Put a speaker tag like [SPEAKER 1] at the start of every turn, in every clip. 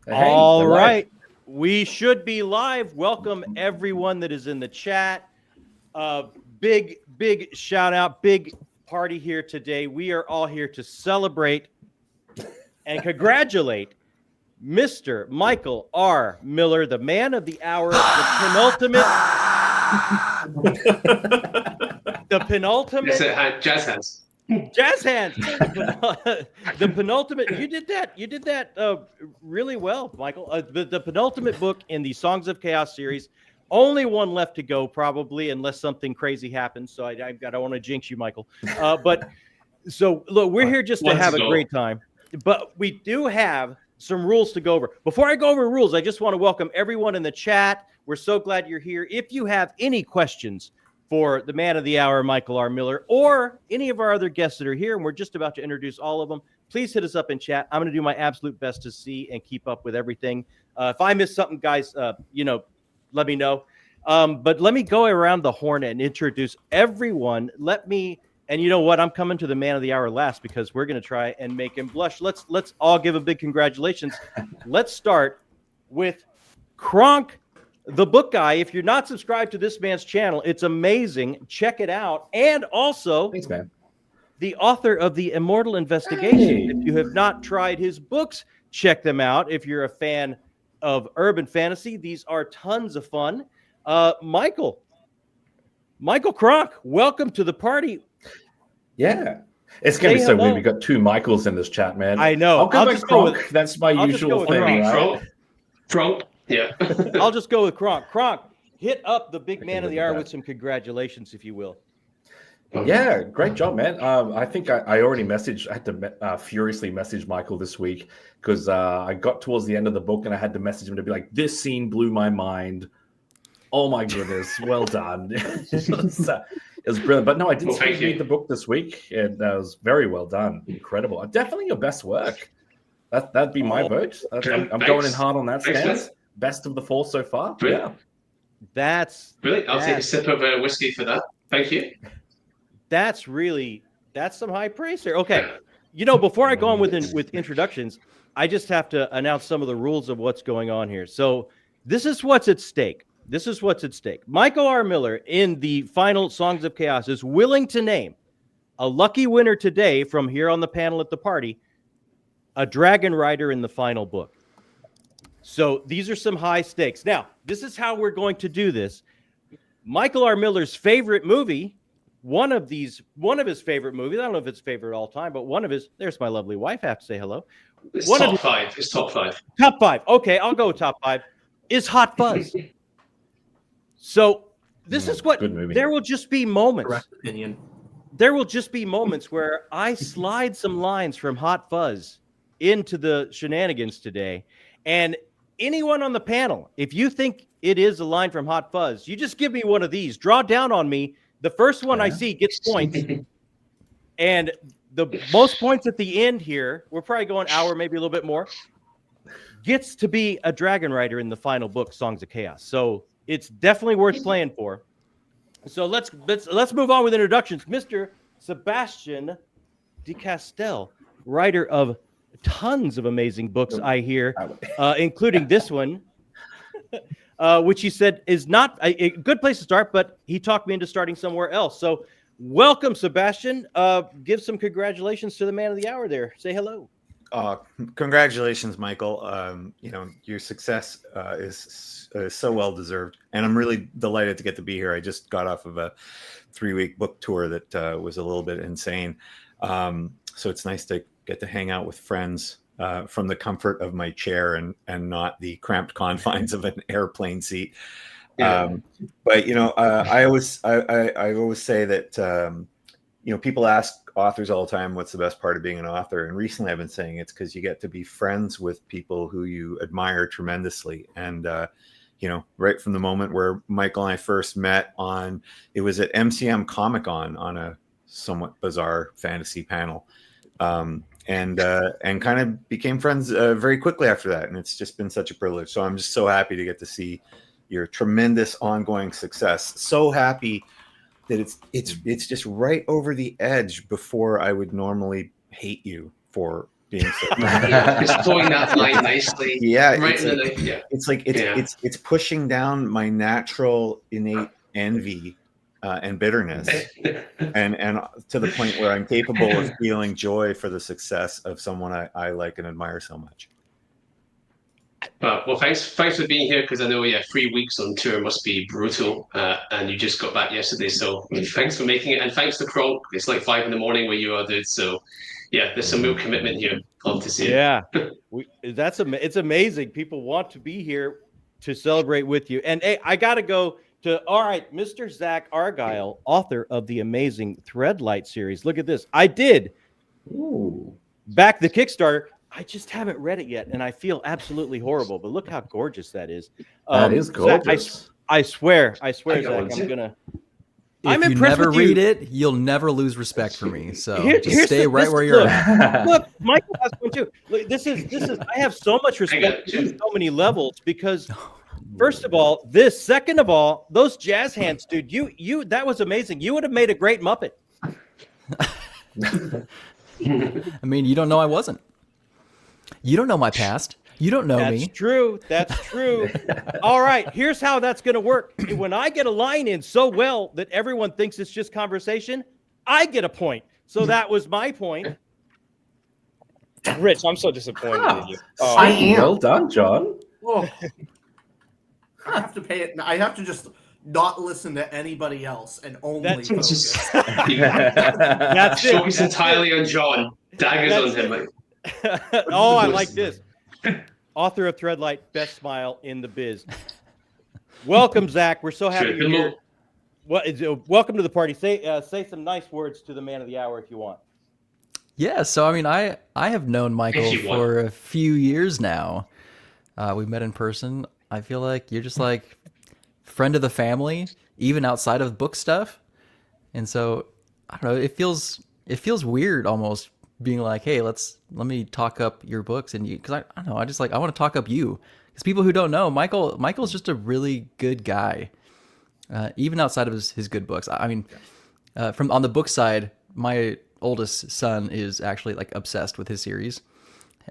[SPEAKER 1] All right. We should be live. Welcome everyone that is in the chat. Big shout out, big party here today. We are all here to celebrate and congratulate Mr. Michael R. Miller, the man of the hour, the penultimate.
[SPEAKER 2] Jazz hands.
[SPEAKER 1] Jazz hands. The penultimate. You did that really well, Michael. The penultimate book in the Songs of Chaos series. Only one left to go, probably, unless something crazy happens. So I don't want to jinx you, Michael. But so look, we're here just to have a great time. But we do have some rules to go over. Before I go over rules, I just want to welcome everyone in the chat. We're so glad you're here. If you have any questions for the man of the hour, Michael R. Miller, or any of our other guests that are here, and we're just about to introduce all of them, please hit us up in chat. I'm going to do my absolute best to see and keep up with everything. If I miss something, guys, let me know. But let me go around the horn and introduce everyone. And you know what? I'm coming to the man of the hour last because we're going to try and make him blush. Let's all give a big congratulations. Let's start with Cronk the Book Guy. If you're not subscribed to this man's channel, it's amazing. Check it out. And also,
[SPEAKER 3] thanks, man.
[SPEAKER 1] The author of The Immortal Investigation. Hey. If you have not tried his books, check them out. If you're a fan of urban fantasy, these are tons of fun. Michael Cronk, welcome to the party.
[SPEAKER 3] Yeah. It's going to be so weird. We've got two Michaels in this chat, man.
[SPEAKER 1] I know.
[SPEAKER 3] I'll go with Cronk. That's my usual thing, right?
[SPEAKER 2] Cronk. Yeah.
[SPEAKER 1] I'll just go with Cronk. Cronk, hit up the big man of the hour with some congratulations, if you will.
[SPEAKER 3] Yeah, great job, man. I think I already messaged. I had to furiously message Michael this week because I got towards the end of the book and I had to message him to be like, this scene blew my mind. Oh my goodness, well done. It was brilliant. But no, I did read the book this week and that was very well done. Incredible. Definitely your best work. That'd be my vote. I'm going in hard on that stance. Best of the four so far.
[SPEAKER 2] Brilliant.
[SPEAKER 3] Yeah.
[SPEAKER 1] That's
[SPEAKER 2] brilliant. I'll take a sip of whiskey for that. Thank you.
[SPEAKER 1] That's some high praise here. Okay. Before I go on with introductions, I just have to announce some of the rules of what's going on here. So this is what's at stake. Michael R. Miller in the final Songs of Chaos is willing to name a lucky winner today from here on the panel at the party, a dragon rider in the final book. So these are some high stakes. Now, this is how we're going to do this. Michael R. Miller's favorite movie, one of his favorite movies, I don't know if it's favorite all time, but there's my lovely wife, I have to say hello.
[SPEAKER 2] It's top five.
[SPEAKER 1] Top five. Okay, I'll go with top five. Is Hot Fuzz. So this is what, there will just be moments.
[SPEAKER 2] Correct opinion.
[SPEAKER 1] There will just be moments where I slide some lines from Hot Fuzz into the shenanigans today. And anyone on the panel, if you think it is a line from Hot Fuzz, you just give me one of these. Draw down on me. The first one I see gets points. And the most points at the end here, we're probably going an hour, maybe a little bit more, gets to be a dragon rider in the final book, Songs of Chaos. So it's definitely worth playing for. So let's move on with introductions. Mr. Sebastian de Castell, writer of tons of amazing books, I hear, including this one, which he said is not a good place to start, but he talked me into starting somewhere else. So welcome, Sebastian. Give some congratulations to the man of the hour there. Say hello.
[SPEAKER 4] Congratulations, Michael. Your success is so well deserved, and I'm really delighted to get to be here. I just got off of a 3-week book tour that was a little bit insane, so it's nice to get to hang out with friends from the comfort of my chair and not the cramped confines of an airplane seat.
[SPEAKER 2] Yeah.
[SPEAKER 4] But I always say that people ask authors all the time, what's the best part of being an author? And recently I've been saying it's because you get to be friends with people who you admire tremendously. And, right from the moment where Michael and I first met it was at MCM Comic-Con on a somewhat bizarre fantasy panel. And kind of became friends very quickly after that. And it's just been such a privilege. So I'm just so happy to get to see your tremendous ongoing success. So happy that it's just right over the edge before I would normally hate you for being so.
[SPEAKER 2] Just throwing that line nicely.
[SPEAKER 4] Yeah,
[SPEAKER 2] Right
[SPEAKER 4] it's
[SPEAKER 2] in
[SPEAKER 4] like,
[SPEAKER 2] the yeah.
[SPEAKER 4] it's like it's pushing down my natural innate envy and bitterness, and to the point where I'm capable of feeling joy for the success of someone I like and admire so much.
[SPEAKER 2] Well, thanks for being here, because I know 3 weeks on tour must be brutal, and you just got back yesterday. So thanks for making it, and thanks to Cronk. It's like 5 a.m. where you are, dude. So yeah, there's some real commitment here. Love to see it.
[SPEAKER 1] Yeah, it's amazing. People want to be here to celebrate with you. And hey, I got to go to Mr. Zach Argyle, author of the amazing Threadlight series. Look at this. I did back the Kickstarter. I just haven't read it yet, and I feel absolutely horrible. But look how gorgeous that is.
[SPEAKER 3] That is gorgeous.
[SPEAKER 1] Zach, I swear, Zach, I'm gonna.
[SPEAKER 5] If you never read it, you'll never lose respect for me. So just stay right where you're at.
[SPEAKER 1] Look, Michael has one too. Look, this is. I have so much respect on so many levels because, first of all, this. Second of all, those jazz hands, dude. You that was amazing. You would have made a great Muppet.
[SPEAKER 5] I mean, you don't know I wasn't. You don't know my past. You don't know me.
[SPEAKER 1] That's true. That's true. All right. Here's how that's going to work. When I get a line in so well that everyone thinks it's just conversation, I get a point. So that was my point. Rich, I'm so disappointed in you.
[SPEAKER 6] I am.
[SPEAKER 3] Well done, John.
[SPEAKER 6] Oh. I have to pay it. I have to just not listen to anybody else and only focus.
[SPEAKER 1] That's it.
[SPEAKER 2] Focus entirely on John. Daggers on him. Like.
[SPEAKER 1] Oh, I like this. Author of Threadlight, best smile in the biz. Welcome, Zach. We're so happy you're here. Welcome to the party. Say some nice words to the man of the hour if you want.
[SPEAKER 5] Yeah, so I mean, I have known Michael for a few years now. We met in person. I feel like you're just like friend of the family, even outside of book stuff. And so I don't know. It feels weird almost being like, hey, let me talk up your books, and you, because I don't know, I just like, I want to talk up you, because people who don't know, Michael's just a really good guy, even outside of his good books. I mean, from on the book side, my oldest son is actually like obsessed with his series,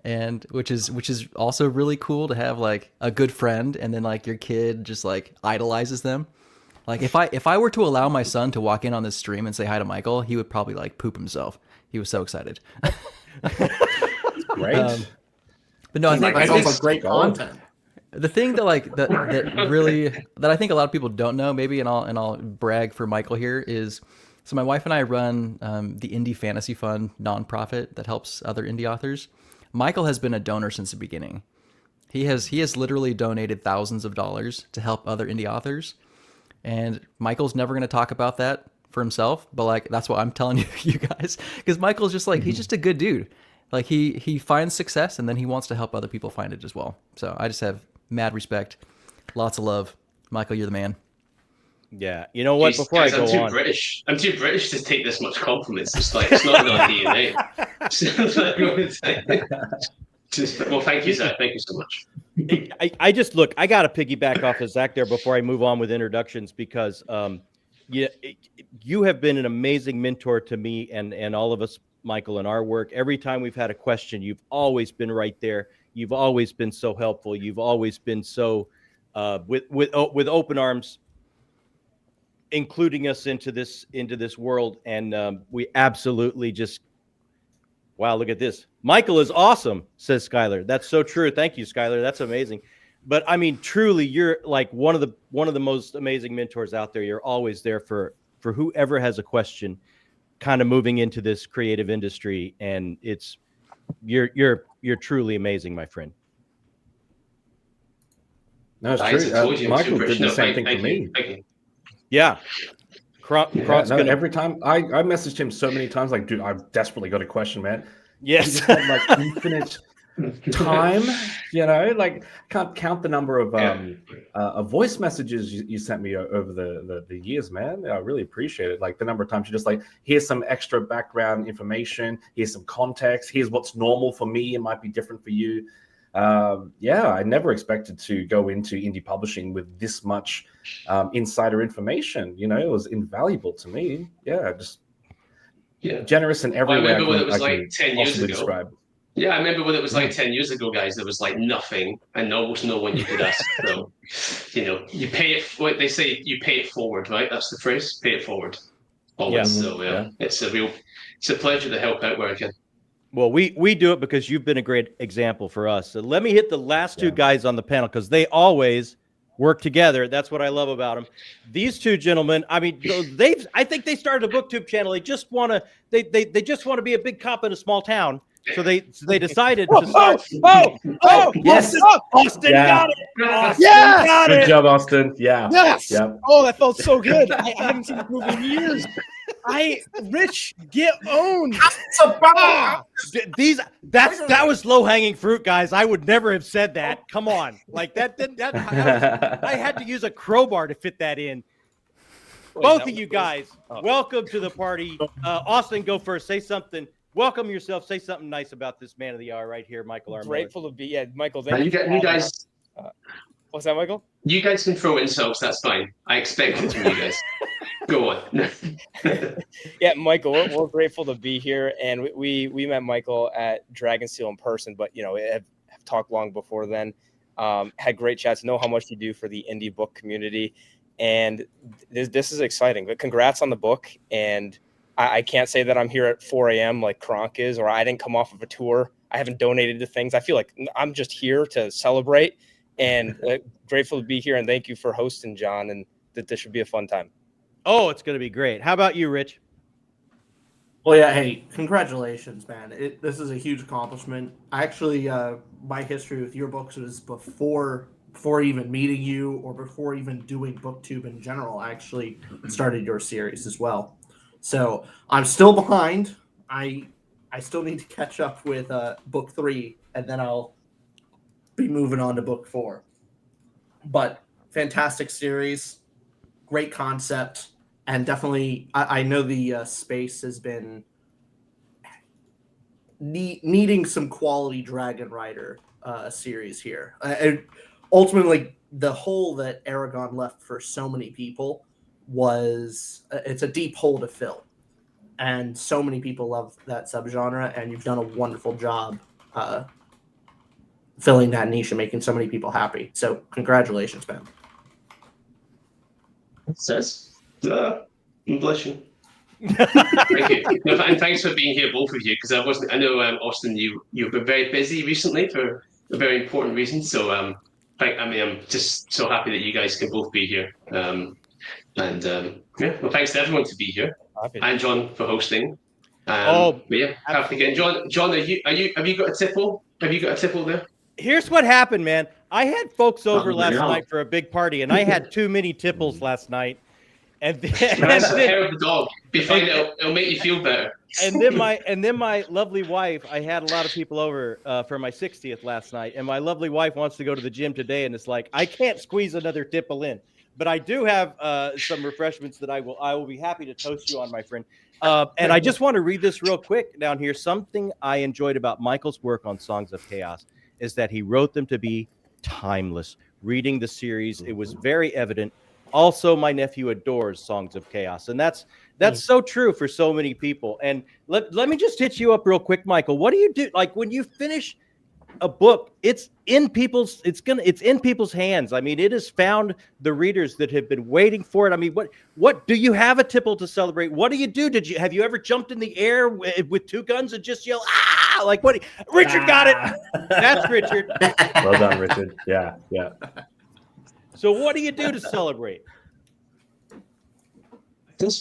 [SPEAKER 5] and which is also really cool to have like a good friend, and then like your kid just like idolizes them. Like if I were to allow my son to walk in on this stream and say hi to Michael, he would probably like poop himself. He was so excited.
[SPEAKER 3] Great.
[SPEAKER 5] But no, I think
[SPEAKER 6] That's also great content.
[SPEAKER 5] The thing that like that I think a lot of people don't know, maybe, and I'll brag for Michael here, is so my wife and I run the Indie Fantasy Fund nonprofit that helps other indie authors. Michael has been a donor since the beginning. He has literally donated thousands of dollars to help other indie authors, and Michael's never going to talk about that for himself, but like that's what I'm telling you guys, because Michael's just like, he's just a good dude. Like he finds success, and then he wants to help other people find it as well. So I just have mad respect, lots of love. Michael, you're the man.
[SPEAKER 1] Yeah, you know what? Before
[SPEAKER 2] guys,
[SPEAKER 1] I go
[SPEAKER 2] I'm too
[SPEAKER 1] on,
[SPEAKER 2] British. I'm too British to take this much compliments. It's like it's not in our DNA. Well, thank you, Zach. Thank you so much.
[SPEAKER 1] I just look. I got to piggyback off of Zach there before I move on with introductions, because you have been an amazing mentor to me and all of us, Michael, in our work. Every time we've had a question, you've always been right there. You've always been so helpful. You've always been so with open arms, including us into this world. And we absolutely just, wow, look at this. Michael is awesome, says Skylar. That's so true. Thank you, Skylar. That's amazing. But I mean, truly, you're like one of the most amazing mentors out there. You're always there for whoever has a question, kind of moving into this creative industry, and you're truly amazing, my friend.
[SPEAKER 3] No, it's true. Michael did the same thing for me.
[SPEAKER 1] Yeah. Cronk's gonna...
[SPEAKER 3] Every time I messaged him so many times, like, dude, I've desperately got a question, man.
[SPEAKER 1] Yes.
[SPEAKER 3] He just had like infinite time, you know, like can't count the number of voice messages you sent me over the years, man. I really appreciate it. Like the number of times you just like, here's some extra background information, here's some context, here's what's normal for me, it might be different for you. I never expected to go into indie publishing with this much insider information. You know, it was invaluable to me. Generous in every way
[SPEAKER 2] I remember when it was like 10 years ago.
[SPEAKER 3] Describe.
[SPEAKER 2] Yeah, I remember when it was like 10 years ago, guys, there was like nothing and almost no one you could ask. So, you pay it, what they say, you pay it forward, right? That's the phrase, pay it forward. Always.
[SPEAKER 1] Yeah.
[SPEAKER 2] So, it's a pleasure to help out where I can.
[SPEAKER 1] Well, we do it because you've been a great example for us. So let me hit the last two guys on the panel because they always work together. That's what I love about them. These two gentlemen, I mean, I think they started a booktube channel. They just want to they just want to be a big cop in a small town. So they decided to start.
[SPEAKER 3] Yes,
[SPEAKER 1] Austin got it. Austin got
[SPEAKER 3] good
[SPEAKER 1] it.
[SPEAKER 3] job, Austin. Yeah.
[SPEAKER 7] Yes.
[SPEAKER 3] Yep.
[SPEAKER 7] Oh, that felt so good. I haven't seen this movie in years. Rich, get owned.
[SPEAKER 1] That was low hanging fruit, guys. I would never have said that. Come on, like that I had to use a crowbar to fit that in. Both of you guys, welcome to the party. Austin, go first. Say something. Welcome yourself. Say something nice about this man of the hour right here, Michael R.
[SPEAKER 7] Grateful to be. Michael.
[SPEAKER 2] Thank you guys.
[SPEAKER 7] What's that, Michael?
[SPEAKER 2] You guys can throw insults. That's fine. I expect it from you guys. Go on.
[SPEAKER 7] Yeah, Michael, we're grateful to be here, and we met Michael at Dragonsteel in person, but have talked long before then. Had great chats. Know how much you do for the indie book community, and this is exciting. But congrats on the book, and I can't say that I'm here at 4 a.m. like Cronk is, or I didn't come off of a tour. I haven't donated to things. I feel like I'm just here to celebrate, and grateful to be here. And thank you for hosting, John. And that this should be a fun time.
[SPEAKER 1] Oh, it's going to be great. How about you, Rich?
[SPEAKER 6] Well, yeah. Hey, congratulations, man. This is a huge accomplishment. I actually, my history with your books was before even meeting you or before even doing BookTube in general. I actually started your series as well. So I'm still behind. I still need to catch up with book 3, and then I'll be moving on to book 4. But fantastic series, great concept, and definitely I know the space has been needing some quality Dragon Rider series here. And ultimately, the hole that Aragon left for so many people it's a deep hole to fill, and so many people love that subgenre, and you've done a wonderful job filling that niche and making so many people happy. So congratulations, man.
[SPEAKER 2] Says bless you. Thank you. No, and thanks for being here, both of you, because I know Austin, you've been very busy recently for a very important reason, so I'm just so happy that you guys can both be here. Well, thanks to everyone to be here, and John for hosting. Have to get John. Have you got a tipple? Have you got a tipple there?
[SPEAKER 1] Here's what happened, man. I had folks over last night for a big party, and I had too many tipples last night. And then,
[SPEAKER 2] that's the hair of the dog. Be fine. It'll make you feel better.
[SPEAKER 1] And then my lovely wife. I had a lot of people over for my 60th last night, and my lovely wife wants to go to the gym today, and it's like I can't squeeze another tipple in. But I do have some refreshments that I will be happy to toast you on, my friend. And I just want to read this real quick down here. Something I enjoyed about Michael's work on Songs of Chaos is that he wrote them to be timeless. Reading the series, it was very evident. Also, my nephew adores Songs of Chaos, and that's so true for so many people. And let me just hit you up real quick, Michael. What do you do? Like when you finish a book, it's in people's hands. I mean, it has found the readers that have been waiting for it. I mean, what do you have a tipple to celebrate? What do you do? Have you ever jumped in the air with 2 guns and just yell ah? Like what? Richard got it. That's Richard.
[SPEAKER 3] Well done, Richard. Yeah.
[SPEAKER 1] So what do you do to celebrate?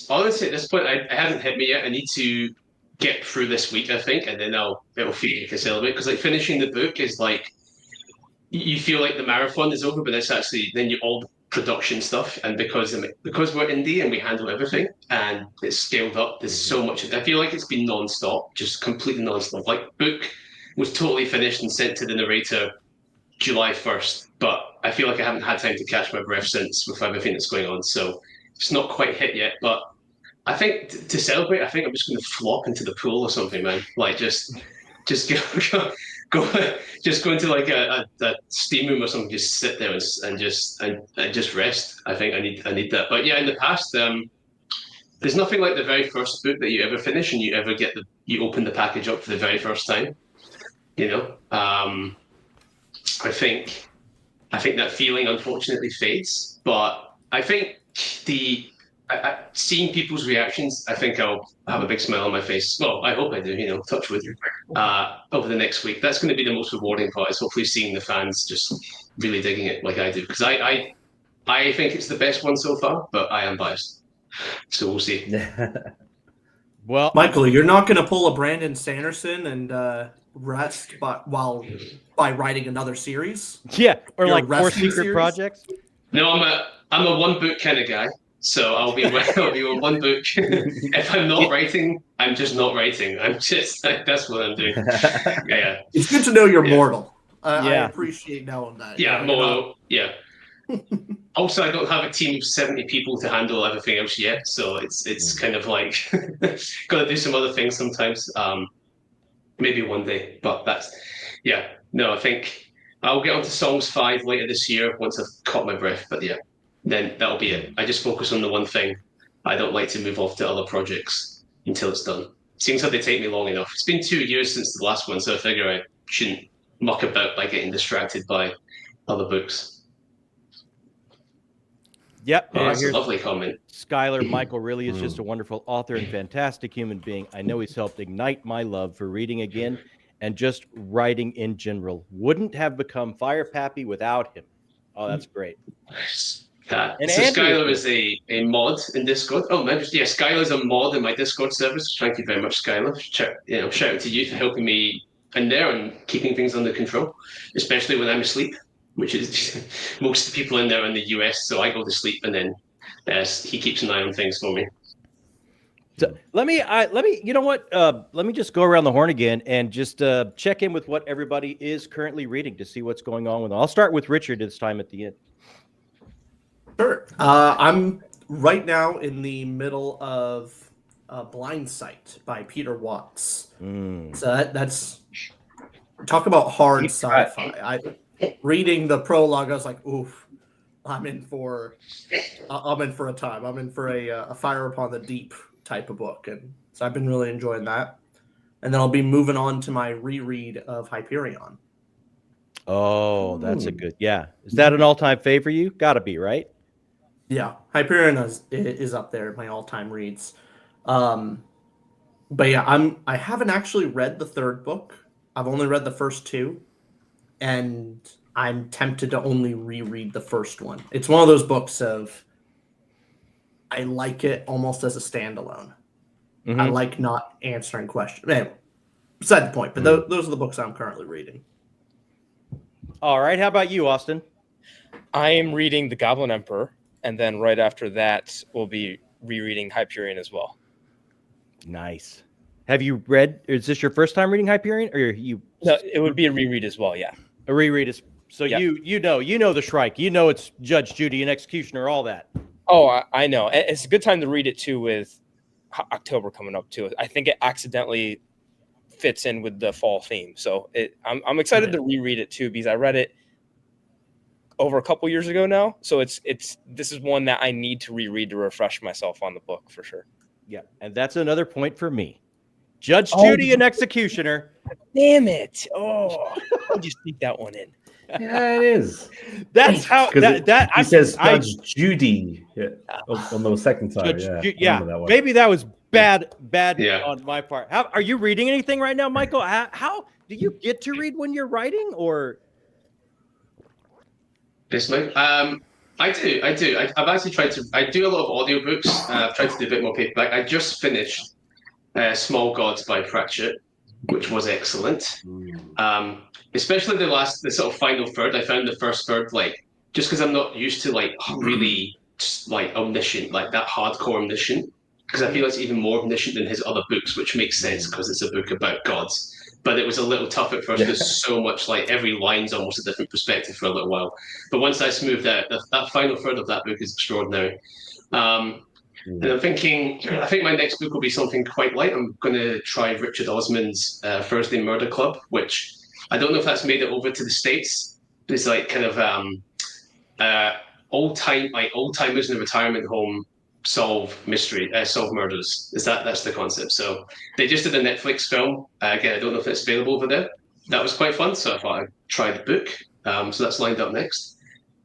[SPEAKER 2] Honestly, at this point, it hasn't hit me yet. I need to get through this week, I think, and then it'll feel like a celebrate. Because like finishing the book is like you feel like the marathon is over, but it's actually then all the production stuff. And because we're indie and we handle everything and it's scaled up, there's so much. I feel like it's been non-stop, just completely non-stop. Like book was totally finished and sent to the narrator July 1st, but I feel like I haven't had time to catch my breath since with everything that's going on. So it's not quite hit yet, but I think to celebrate, I think I'm just going to flop into the pool or something, man. Like just go into like a steam room or something, just sit there and just rest. I think I need that. But yeah, in the past, there's nothing like the very first book that you ever finish and you ever you open the package up for the very first time. You know, I think that feeling unfortunately fades, but I think seeing people's reactions, I think I'll have a big smile on my face. Well, I hope I do. You know, touch wood. Over the next week, that's going to be the most rewarding part. Is hopefully seeing the fans just really digging it like I do, because I think it's the best one so far, but I am biased, so we'll see.
[SPEAKER 1] Well,
[SPEAKER 6] Michael, you're not going to pull a Brandon Sanderson and rest by writing another series?
[SPEAKER 1] yeah, or
[SPEAKER 6] Your
[SPEAKER 1] like 4
[SPEAKER 6] wrestling
[SPEAKER 1] secret
[SPEAKER 6] series?
[SPEAKER 1] projects.
[SPEAKER 2] No, I'm a one book kind of guy, so I'll be on one book. If I'm not writing, I'm just not writing. I'm just that's what I'm doing. Yeah.
[SPEAKER 6] It's good to know you're
[SPEAKER 2] Yeah.
[SPEAKER 6] mortal. I
[SPEAKER 1] Yeah.
[SPEAKER 6] appreciate knowing that.
[SPEAKER 2] Yeah,
[SPEAKER 6] You know,
[SPEAKER 2] more. Yeah. Also, I don't have a team of 70 people to handle everything else yet, so it's kind of like got to do some other things sometimes. Maybe one day, but no, I think I'll get onto Songs 5 later this year once I've caught my breath. But yeah, then that'll be it. I just focus on the one thing. I don't like to move off to other projects until it's done. Seems like they take me long enough. It's been 2 years since the last one, so I figure I shouldn't muck about by getting distracted by other books.
[SPEAKER 1] Yep.
[SPEAKER 2] Oh, that's a
[SPEAKER 1] Here's
[SPEAKER 2] lovely comment.
[SPEAKER 1] Skylar. Michael really is just a wonderful author and fantastic human being. I know he's helped ignite my love for reading again and just writing in general. Wouldn't have become Fire Pappy without him. Oh, that's great. And
[SPEAKER 2] So
[SPEAKER 1] Andrew
[SPEAKER 2] Skylar is a mod in Discord. Oh, man, yeah, Skylar's a mod in my Discord service. Thank you very much, Skylar. Shout out to you for helping me in there and keeping things under control, especially when I'm asleep, which is most of the people in there in the US. So I go to sleep and then he keeps an eye on things for me.
[SPEAKER 1] So let me, you know what? Let me just go around the horn again and just check in with what everybody is currently reading to see what's going on with them. I'll start with Richard this time at the end.
[SPEAKER 6] Sure. I'm right now in the middle of Blind Sight by Peter Watts. So that's talk about hard sci-fi. Reading the prologue, I was like, oof, I'm in for a time. I'm in for a Fire Upon the Deep type of book, and so I've been really enjoying that. And then I'll be moving on to my reread of Hyperion.
[SPEAKER 1] Oh, that's a good, yeah. Is that an all-time fave for you? Gotta be, right?
[SPEAKER 6] Yeah, Hyperion is up there, my all-time reads. But yeah, I haven't actually read the third book. I've only read the first two, and I'm tempted to only reread the first one. It's one of those books of I like it almost as a standalone.
[SPEAKER 1] Mm-hmm.
[SPEAKER 6] I like not answering questions. Anyway, beside the point, but those are the books I'm currently reading.
[SPEAKER 1] All right, how about you, Austin?
[SPEAKER 7] I am reading The Goblin Emperor, and then right after that, we'll be rereading Hyperion as well.
[SPEAKER 1] Nice. Have you read? Is this your first time reading Hyperion, or you?
[SPEAKER 7] No, it would be a reread as well. Yeah,
[SPEAKER 1] a reread is. So
[SPEAKER 7] yeah.
[SPEAKER 1] you know the Shrike. You know it's Judge Judy and Executioner, all that.
[SPEAKER 7] Oh, I know. It's a good time to read it too, with October coming up too. I think it accidentally fits in with the fall theme, so I'm excited to reread it too, because I read it over a couple years ago now. So this is one that I need to reread to refresh myself on the book for sure.
[SPEAKER 1] Yeah, and that's another point for me. Judge Judy and Executioner.
[SPEAKER 7] Damn it! Oh, I'll just sneak that one in.
[SPEAKER 3] Yeah, it is.
[SPEAKER 1] That's how that
[SPEAKER 3] he says Judge Judy on the second time.
[SPEAKER 1] Yeah, maybe that was bad on my part. Are you reading anything right now, Michael? How do you get to read when you're writing, or?
[SPEAKER 2] This Mike, I do. I've actually tried to. I do a lot of audiobooks. I've tried to do a bit more paperback. I just finished Small Gods by Pratchett, which was excellent. Especially the sort of final third. I found the first third, just because I'm not used to really omniscient, like that hardcore omniscient, because I feel it's even more omniscient than his other books, which makes sense because it's a book about gods. But it was a little tough at first. There's so much, every line's almost a different perspective for a little while. But once I smoothed out, that final third of that book is extraordinary. And I'm thinking, I think my next book will be something quite light. I'm going to try Richard Osman's Thursday Murder Club, which I don't know if that's made it over to the States. It's kind of old-timers in a retirement home solve murders. That's the concept. So they just did a Netflix film. Again, I don't know if it's available over there. that was quite fun. So I thought I'd try the book. So that's lined up next.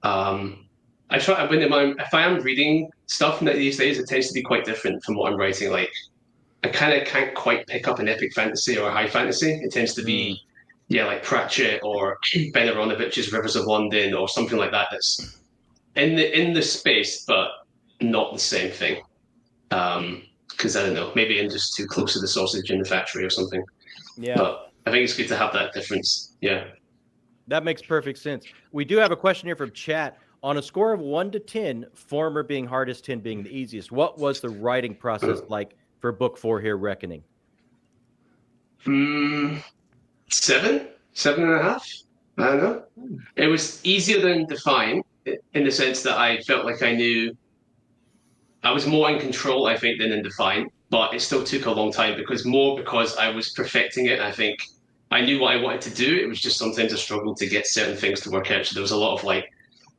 [SPEAKER 2] I try if I am reading stuff these days, it tends to be quite different from what I'm writing. Like I kind of can't quite pick up an epic fantasy or a high fantasy. It tends to be like Pratchett or Ben Aronovich's Rivers of London or something like that. That's in the space, but not the same thing. Because I don't know, maybe I'm just too close to the sausage in the factory or something.
[SPEAKER 1] Yeah.
[SPEAKER 2] But I think it's good to have that difference. Yeah.
[SPEAKER 1] That makes perfect sense. We do have a question here from chat. On a score of 1 to 10, former being hardest, 10 being the easiest, what was the writing process like for book 4 here, Reckoning?
[SPEAKER 2] 7.5. I don't know. It was easier than Define in the sense that I felt like I knew I was more in control, I think, than in Define, but it still took a long time because I was perfecting it. I think I knew what I wanted to do. It was just sometimes I struggled to get certain things to work out. So there was a lot of like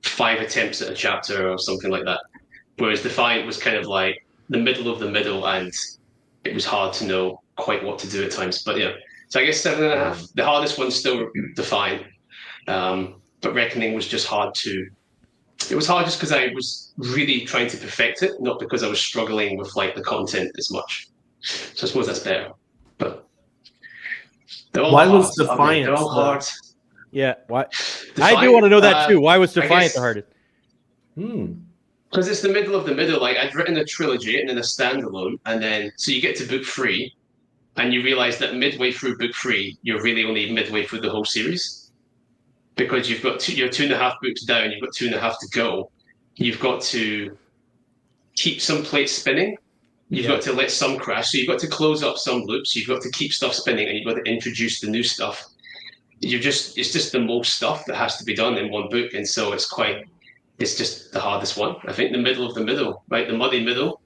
[SPEAKER 2] 5 attempts at a chapter or something like that. Whereas Defiant was kind of like the middle of the middle, and it was hard to know quite what to do at times. But yeah, so I guess 7.5. The hardest one's still Defiant, but Reckoning was just hard to. It was hard just because I was really trying to perfect it, not because I was struggling with like the content as much. So I suppose that's better. But
[SPEAKER 6] why was Defiant?
[SPEAKER 2] They're all hard.
[SPEAKER 1] Yeah, why? I do want to know that too. Why was Defiant the hardest?
[SPEAKER 2] Because it's the middle of the middle. Like I'd written a trilogy and then a standalone, and then so you get to book 3, and you realize that midway through book 3, you're really only midway through the whole series, because you've got you're 2.5 books down, you've got 2.5 to go. You've got to keep some plates spinning. You've got to let some crash. So you've got to close up some loops. You've got to keep stuff spinning, and you've got to introduce the new stuff. It's just the most stuff that has to be done in one book, and so it's just the hardest one. I think the middle of the middle, right? The muddy middle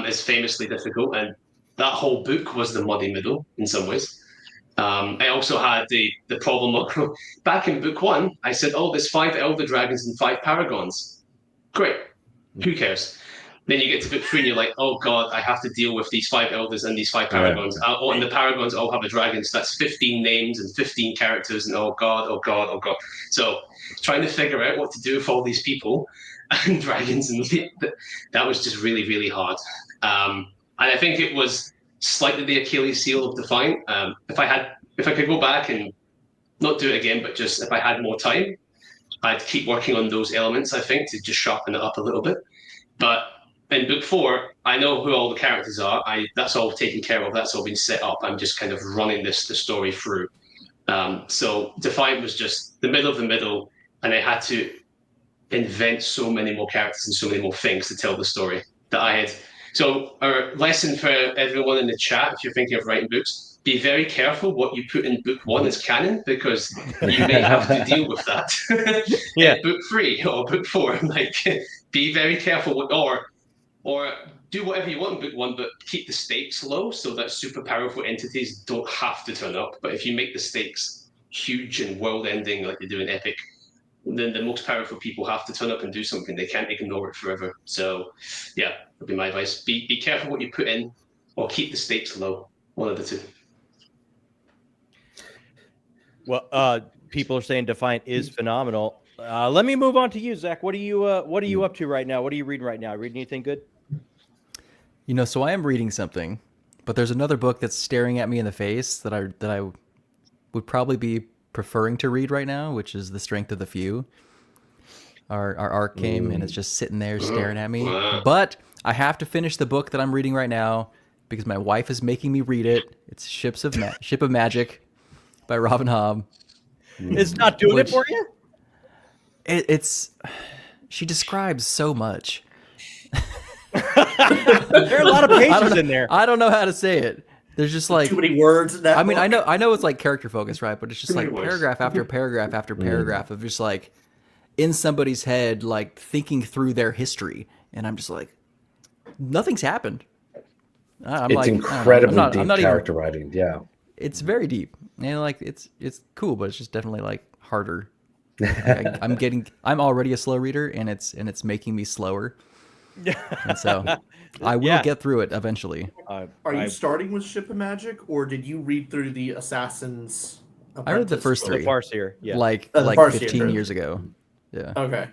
[SPEAKER 2] is famously difficult, and that whole book was the muddy middle in some ways. I also had the problem of back in book 1, I said, oh, there's 5 Elder Dragons and 5 Paragons. Great. Who cares? Then you get to book 3 and you're like, oh God, I have to deal with these 5 Elders and these 5 Paragons. And the Paragons all have a dragon, so that's 15 names and 15 characters, and oh God. So trying to figure out what to do with all these people and dragons, and that was just really, really hard. And I think it was slightly the Achilles heel of Defiant. If I could go back and not do it again, but just if I had more time, I'd keep working on those elements, I think, to just sharpen it up a little bit. But in book 4, I know who all the characters are. That's all taken care of. That's all been set up. I'm just kind of running the story through. So Defiant was just the middle of the middle, and I had to invent so many more characters and so many more things to tell the story that I had. So our lesson for everyone in the chat, if you're thinking of writing books, be very careful what you put in book 1 as canon, because you may have to deal with that. In book 3 or book 4, like be very careful or do whatever you want in book 1, but keep the stakes low so that super powerful entities don't have to turn up. But if you make the stakes huge and world-ending like they do in Epic, then the most powerful people have to turn up and do something. They can't ignore it forever. So, yeah, that'd be my advice. Be careful what you put in, or keep the stakes low. One of the two.
[SPEAKER 1] Well, people are saying Defiant is phenomenal. Let me move on to you, Zach. What are you up to right now? What are you reading right now? Reading anything good?
[SPEAKER 5] So I am reading something, but there's another book that's staring at me in the face that I would probably be preferring to read right now, which is The Strength of the Few. Our arc came and it's just sitting there staring at me. But I have to finish the book that I'm reading right now because my wife is making me read it. It's Ship of Magic by Robin Hobb.
[SPEAKER 1] It's not doing it for you?
[SPEAKER 5] She describes so much.
[SPEAKER 1] There are a lot of pages in there.
[SPEAKER 5] I don't know how to say it. There's just like
[SPEAKER 6] too many words in that book.
[SPEAKER 5] I know it's like character focus, right? But it's just like paragraph after paragraph after paragraph of just like in somebody's head, like thinking through their history. And I'm just like, nothing's happened.
[SPEAKER 3] It's incredibly deep character writing. Yeah.
[SPEAKER 5] It's very deep. And like it's cool, but it's just definitely like harder. I'm already a slow reader, and it's making me slower. And so I will get through it eventually.
[SPEAKER 6] Are you starting with Ship of Magic, or did you read through the Assassin's
[SPEAKER 5] I read the first
[SPEAKER 1] The
[SPEAKER 5] 3.
[SPEAKER 1] Farseer, yeah.
[SPEAKER 5] Like
[SPEAKER 6] The Farseer
[SPEAKER 5] 15
[SPEAKER 6] trilogy.
[SPEAKER 5] years ago. Yeah.
[SPEAKER 6] Okay.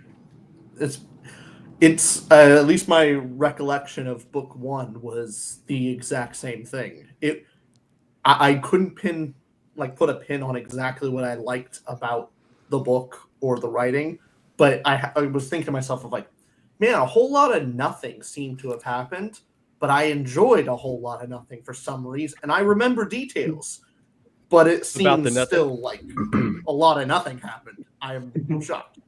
[SPEAKER 6] It's at least my recollection of book 1 was the exact same thing. I couldn't put a pin on exactly what I liked about the book or the writing, but I was thinking to myself of like, man, a whole lot of nothing seemed to have happened, but I enjoyed a whole lot of nothing for some reason, and I remember details, but it
[SPEAKER 1] About the
[SPEAKER 6] seems
[SPEAKER 1] nothing.
[SPEAKER 6] still like a lot of nothing happened. I am shocked.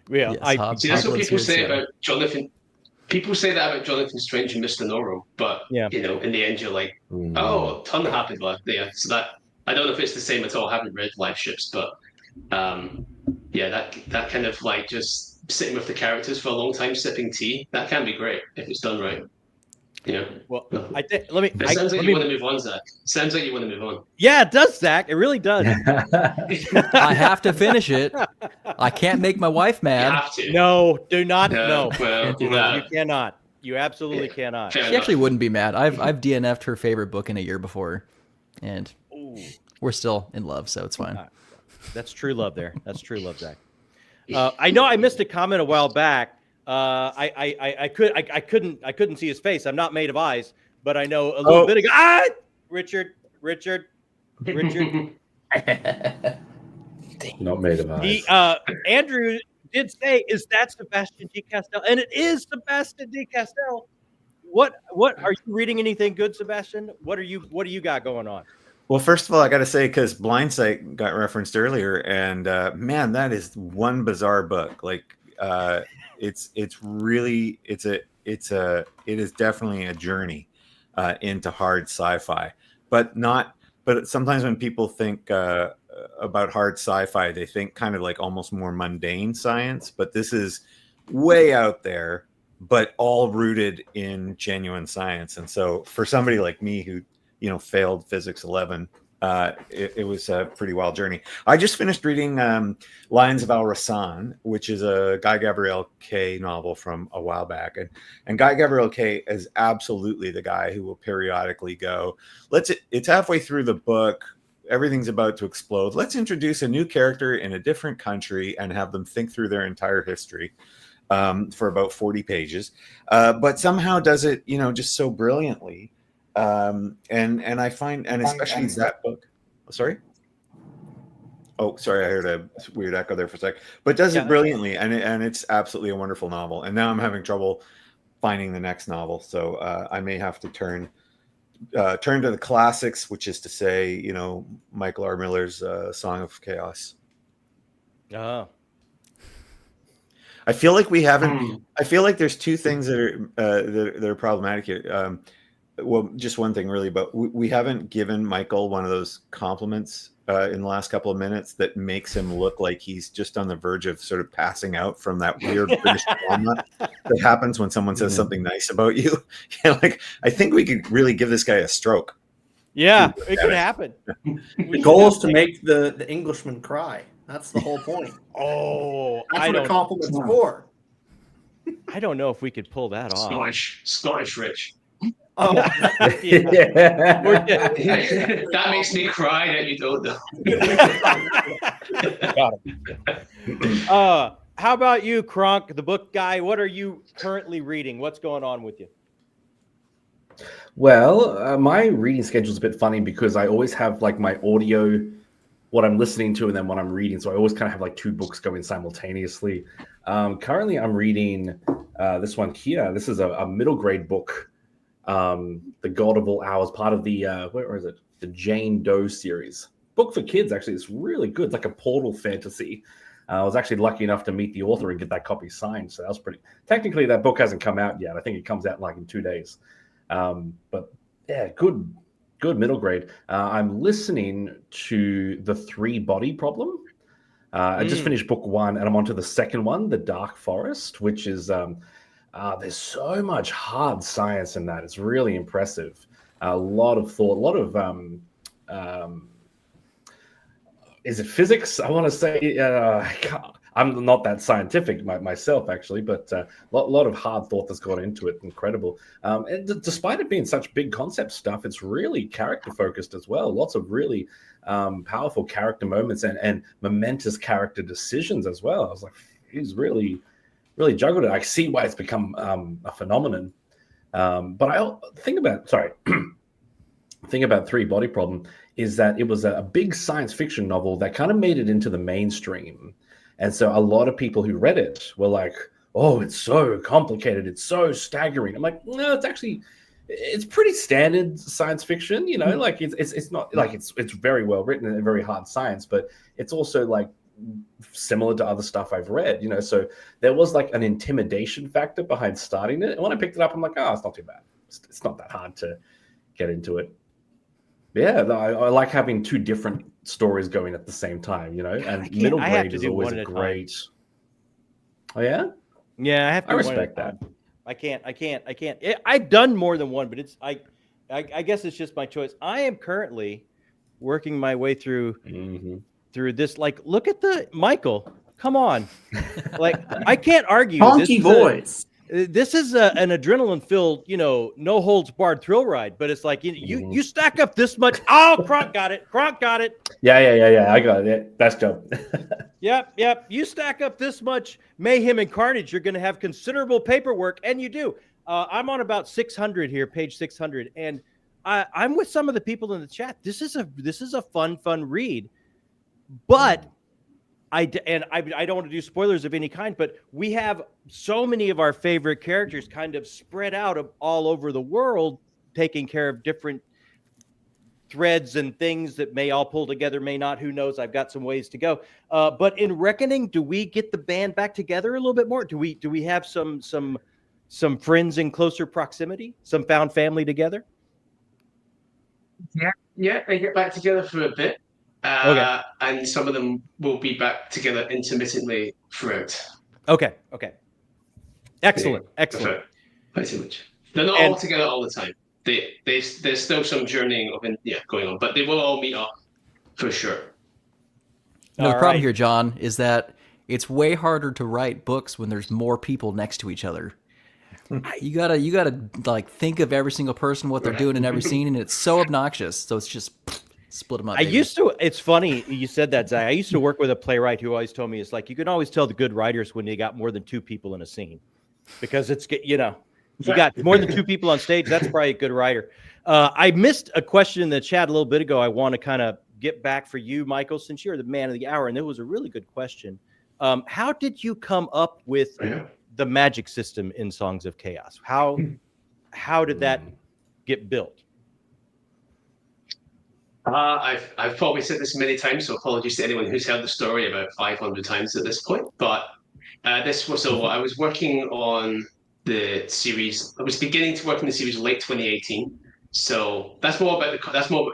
[SPEAKER 1] Yeah,
[SPEAKER 5] Yes,
[SPEAKER 2] See, that's what
[SPEAKER 5] Hobgoblins
[SPEAKER 2] people
[SPEAKER 5] here,
[SPEAKER 2] say
[SPEAKER 5] so-
[SPEAKER 2] about Jonathan. People say that about Jonathan Strange and Mr. Norrell, but
[SPEAKER 1] Yeah.
[SPEAKER 2] you know, in the end, you're like, oh, a ton happened. Yeah, so that I don't know if it's the same at all. I haven't read Live Ships, but yeah, that kind of like just sitting with the characters for a long time, sipping tea, that can be great if it's done right. Yeah.
[SPEAKER 1] Well, I think let me.
[SPEAKER 2] It sounds like you want to move on, Zach. Sounds like you want to move on.
[SPEAKER 1] Yeah, it does, Zach. It really does.
[SPEAKER 5] I have to finish it. I can't make my wife
[SPEAKER 2] You
[SPEAKER 5] mad.
[SPEAKER 2] have to.
[SPEAKER 1] No, do not. No,
[SPEAKER 2] Well,
[SPEAKER 1] you cannot. You absolutely cannot.
[SPEAKER 2] Fair
[SPEAKER 5] She
[SPEAKER 2] enough.
[SPEAKER 5] actually wouldn't be mad. I've DNF'd her favorite book in a year before, and
[SPEAKER 1] Ooh,
[SPEAKER 5] we're still in love, so it's fine.
[SPEAKER 1] that's true love there. That's true love, Zach. I know I missed a comment a while back. I couldn't see his face. I'm not made of eyes, but I know a little bit ago. Richard.
[SPEAKER 3] Not made of eyes.
[SPEAKER 1] Andrew did say, "Is that Sebastian D. Castell?" And it is Sebastian D. Castell. What are you reading? Anything good, Sebastian? What do you got going on?
[SPEAKER 4] Well, first of all, I got to say, because Blindsight got referenced earlier, and man, that is one bizarre book. Like, it is definitely a journey into hard sci-fi, but sometimes when people think about hard sci-fi, they think kind of like almost more mundane science, but this is way out there, but all rooted in genuine science. And so for somebody like me who failed physics 11, it was a pretty wild journey. I just finished reading Lions of Al-Rassan, which is a Guy Gabriel Kay novel from a while back, and Guy Gabriel Kay is absolutely the guy who will periodically go, it's halfway through the book, everything's about to explode, let's introduce a new character in a different country and have them think through their entire history for about 40 pages, but somehow does it just so brilliantly. And I find, and especially that book. Sorry. Oh, sorry. I heard a weird echo there for a sec, but does it brilliantly. And it's absolutely a wonderful novel. And now I'm having trouble finding the next novel. So I may have to turn to the classics, which is to say, Michael R. Miller's Song of Chaos.
[SPEAKER 1] Oh.
[SPEAKER 4] I feel like we haven't. I feel like there's two things that are problematic here. Well, just one thing really, but we haven't given Michael one of those compliments in the last couple of minutes that makes him look like he's just on the verge of sort of passing out from that weird British trauma that happens when someone says something nice about you. Like, I think we could really give this guy a stroke.
[SPEAKER 1] Yeah, it could happen.
[SPEAKER 6] The goal is to make the Englishman cry. That's the whole point.
[SPEAKER 1] Oh,
[SPEAKER 6] That's what a compliment's for.
[SPEAKER 1] I don't know if we could pull that off.
[SPEAKER 2] Scottish Rich.
[SPEAKER 6] Oh,
[SPEAKER 2] That makes me cry that you don't know.
[SPEAKER 1] How about you, Cronk the Book Guy? What are you currently reading? What's going on with you?
[SPEAKER 3] Well, my reading schedule is a bit funny because I always have like my audio, what I'm listening to, and then what I'm reading. So I always kind of have like two books going simultaneously. Currently, I'm reading this one here. This is a middle grade book. The God of All Hours, part of the where is it? The Jane Doe series. Book for kids, actually. It's really good. It's like a portal fantasy. I was actually lucky enough to meet the author and get that copy signed. So that was pretty. Technically, that book hasn't come out yet. I think it comes out like in 2 days. But yeah, good middle grade. I'm listening to The Three Body Problem. I just finished book 1, and I'm on to the second one, The Dark Forest, which is there's so much hard science in that. It's really impressive. A lot of thought, a lot of is it physics? I want to say I'm not that scientific myself, actually, but a lot of hard thought that's gone into it. Incredible. And despite it being such big concept stuff, it's really character focused as well. Lots of really powerful character moments and momentous character decisions as well. I was like, he's really juggled it. I see why it's become a phenomenon. But I think about Three Body Problem is that it was a big science fiction novel that kind of made it into the mainstream. And so a lot of people who read it were like, oh, it's so complicated. It's so staggering. I'm like, no, it's pretty standard science fiction, like it's not like it's very well written and very hard science, but it's also like similar to other stuff I've read, so there was like an intimidation factor behind starting it. And when I picked it up, I'm like, oh, it's not too bad. It's not that hard to get into it. Yeah, I like having two different stories going at the same time, and middle grade is always a great. Oh yeah?
[SPEAKER 1] Yeah, I have to.
[SPEAKER 3] I respect that.
[SPEAKER 1] I can't. I've done more than one, but I guess it's just my choice. I am currently working my way through this. Like, look at Michael. Come on. Like, I can't argue.
[SPEAKER 6] Honky voice.
[SPEAKER 1] This is an adrenaline-filled, no holds barred thrill ride. But it's like you stack up this much. Oh, Cronk got it.
[SPEAKER 3] Yeah. I got it. That's dope.
[SPEAKER 1] Yep. You stack up this much mayhem and carnage, you're going to have considerable paperwork, and you do. I'm on about 600 here, page 600, and I'm with some of the people in the chat. This is a fun read, but I don't want to do spoilers of any kind, but we have so many of our favorite characters kind of spread out all over the world, taking care of different threads and things that may all pull together, may not. Who knows? I've got some ways to go. But in Reckoning, do we get the band back together a little bit more? Do we have some friends in closer proximity? Some found family together?
[SPEAKER 2] Yeah, they get back together for a bit.
[SPEAKER 1] Okay.
[SPEAKER 2] And some of them will be back together intermittently throughout.
[SPEAKER 1] Okay. Excellent.
[SPEAKER 2] Pretty much. They're not all together all the time. There's still some journeying going on, but they will all meet up for sure.
[SPEAKER 5] No, the problem here, John, is that it's way harder to write books when there's more people next to each other. You gotta like think of every single person, what they're doing in every scene, and it's so obnoxious. So it's just split them up.
[SPEAKER 1] It's funny you said that, Zach. I used to work with a playwright who always told me it's like you can always tell the good writers when they got more than two people in a scene, because it's you got more than two people on stage. That's probably a good writer. I missed a question in the chat a little bit ago. I want to kind of get back for you, Michael, since you're the man of the hour, and it was a really good question. How did you come up with the magic system in Songs of Chaos? How did that get built?
[SPEAKER 2] I've probably said this many times, so apologies to anyone who's heard the story about 500 times at this point. But I was working on the series. I was beginning to work on the series late 2018. So that's more about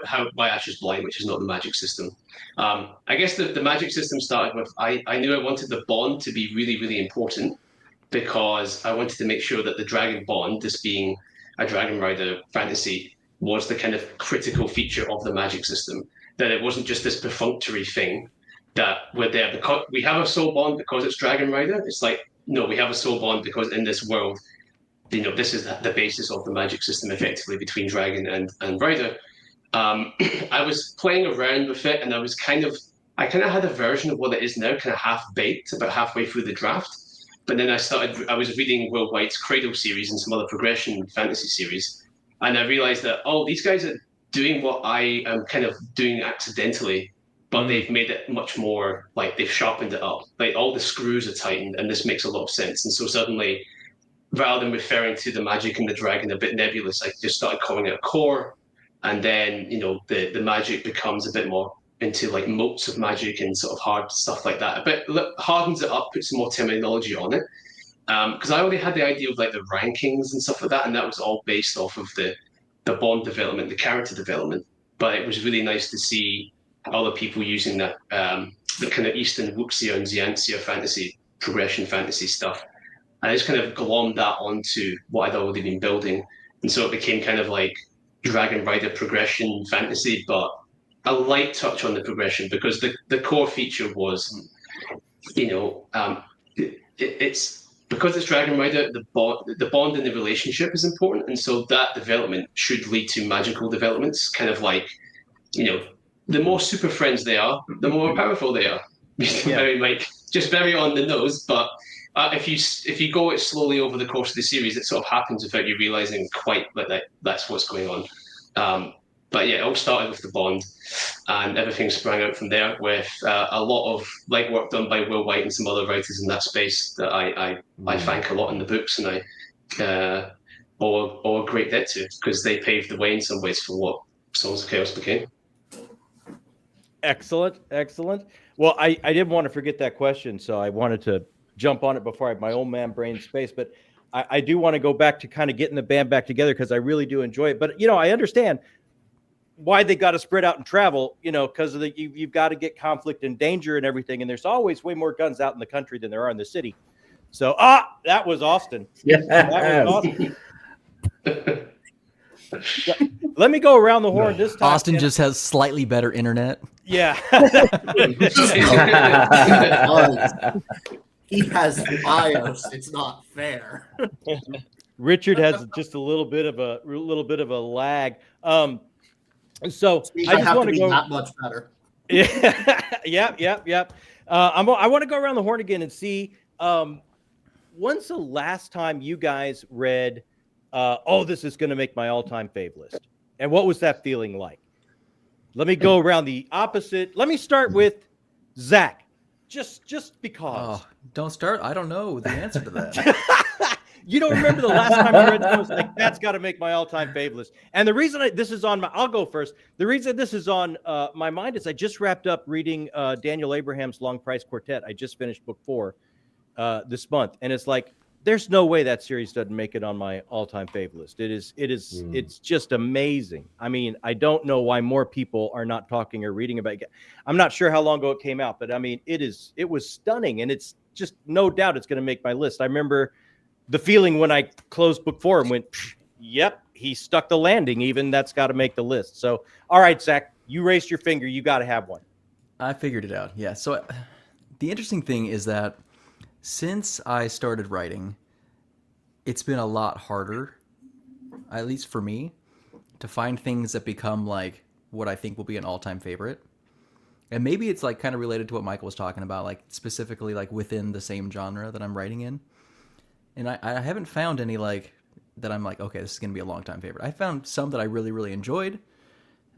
[SPEAKER 2] how My Ash is Blind, which is not the magic system. I guess the magic system started with I knew I wanted the bond to be really, really important, because I wanted to make sure that the dragon bond, this being a Dragon Rider fantasy, was the kind of critical feature of the magic system. That it wasn't just this perfunctory thing that we're there because we have a soul bond because it's Dragon Rider. It's like, no, we have a soul bond because in this world, this is the basis of the magic system effectively between Dragon and Rider. I was playing around with it, and I kind of had a version of what it is now, kind of half-baked, about halfway through the draft. But then I was reading Will White's Cradle series and some other progression fantasy series, and I realized that, these guys are doing what I am kind of doing accidentally, but they've made it much more, like, they've sharpened it up. Like, all the screws are tightened, and this makes a lot of sense. And so suddenly, rather than referring to the magic and the dragon a bit nebulous, I just started calling it a core. And then, the magic becomes a bit more into like motes of magic and sort of hard stuff like that. A bit hardens it up, puts some more terminology on it. Because I already had the idea of like the rankings and stuff like that, and that was all based off of the bond development, the character development. But it was really nice to see other people using that the kind of Eastern Wuxia and Xianxia fantasy, progression fantasy stuff. And I just kind of glommed that onto what I'd already been building. And so it became kind of like Dragon Rider progression fantasy, but a light touch on the progression, because the core feature was, it's because it's Dragon Rider, the bond in the relationship is important, and so that development should lead to magical developments, kind of like, the more super friends they are, the more powerful they are. Very just very on the nose, but if you go it slowly over the course of the series, it sort of happens without you realizing quite that's what's going on. But yeah, it all started with the bond, and everything sprang out from there with a lot of legwork done by Will White and some other writers in that space that I thank a lot in the books, and I owe a great debt to, because they paved the way in some ways for what Songs of Chaos became.
[SPEAKER 1] Excellent. Well, I didn't want to forget that question, so I wanted to jump on it before I have my own man brain space. But I do want to go back to kind of getting the band back together, because I really do enjoy it. But I understand why they got to spread out and travel, because of you've got to get conflict and danger and everything. And there's always way more guns out in the country than there are in the city. So, that was Austin.
[SPEAKER 3] Yeah.
[SPEAKER 1] That was Austin. Let me go around the horn this time.
[SPEAKER 5] Austin just has slightly better internet.
[SPEAKER 1] Yeah.
[SPEAKER 6] He has BIOS. It's not fair.
[SPEAKER 1] Richard has just a little bit of a lag. So
[SPEAKER 6] I
[SPEAKER 1] just want to go
[SPEAKER 6] that much better.
[SPEAKER 1] Yeah. Yep. I want to go around the horn again and see. When's the last time you guys read? This is going to make my all-time fave list, and what was that feeling like? Let me go around the opposite. Let me start with Zach, just because.
[SPEAKER 5] Oh, don't start. I don't know the answer to that.
[SPEAKER 1] You don't remember the last time you read that? I was like, that's got to make my all-time fave list. And the reason this is on I'll go first. The reason this is on my mind is I just wrapped up reading Daniel Abraham's Long Price Quartet. I just finished book 4 this month, and it's like, there's no way that series doesn't make it on my all-time fave list. It's just amazing. I mean, I don't know why more people are not talking or reading about it. I'm not sure how long ago it came out, but I mean, it was stunning, and it's just no doubt it's going to make my list. I remember the feeling when I closed book 4 and went, yep, he stuck the landing. Even that's got to make the list. So, all right, Zach, you raised your finger. You got to have one.
[SPEAKER 5] I figured it out. Yeah. So the interesting thing is that since I started writing, it's been a lot harder, at least for me, to find things that become like what I think will be an all-time favorite. And maybe it's like kind of related to what Michael was talking about, like specifically like within the same genre that I'm writing in. And I haven't found any like that I'm like, okay, this is going to be a long-time favorite. I found some that I really, really enjoyed.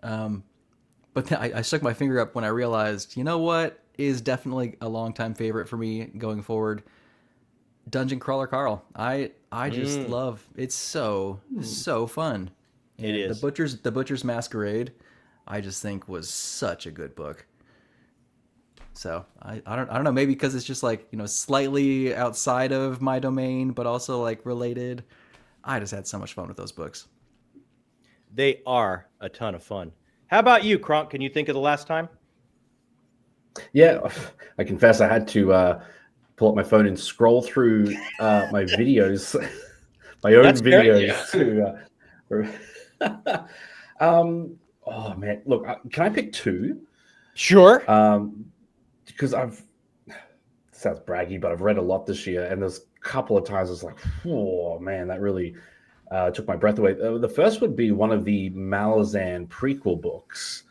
[SPEAKER 5] But then I stuck my finger up when I realized, you know what is definitely a long-time favorite for me going forward? Dungeon Crawler Carl. I just love it's so fun. And
[SPEAKER 1] it is.
[SPEAKER 5] The Butcher's Masquerade, I just think was such a good book. So I don't know, maybe because it's just like, slightly outside of my domain, but also like related. I just had so much fun with those books.
[SPEAKER 1] They are a ton of fun. How about you, Cronk? Can you think of the last time?
[SPEAKER 3] Yeah, I confess I had to pull up my phone and scroll through my videos, my own
[SPEAKER 1] That's
[SPEAKER 3] videos. Oh man, look, can I pick 2?
[SPEAKER 1] Sure.
[SPEAKER 3] Because sounds braggy, but I've read a lot this year, and there's a couple of times I was like, oh man, that really took my breath away. The first would be one of the Malazan prequel books,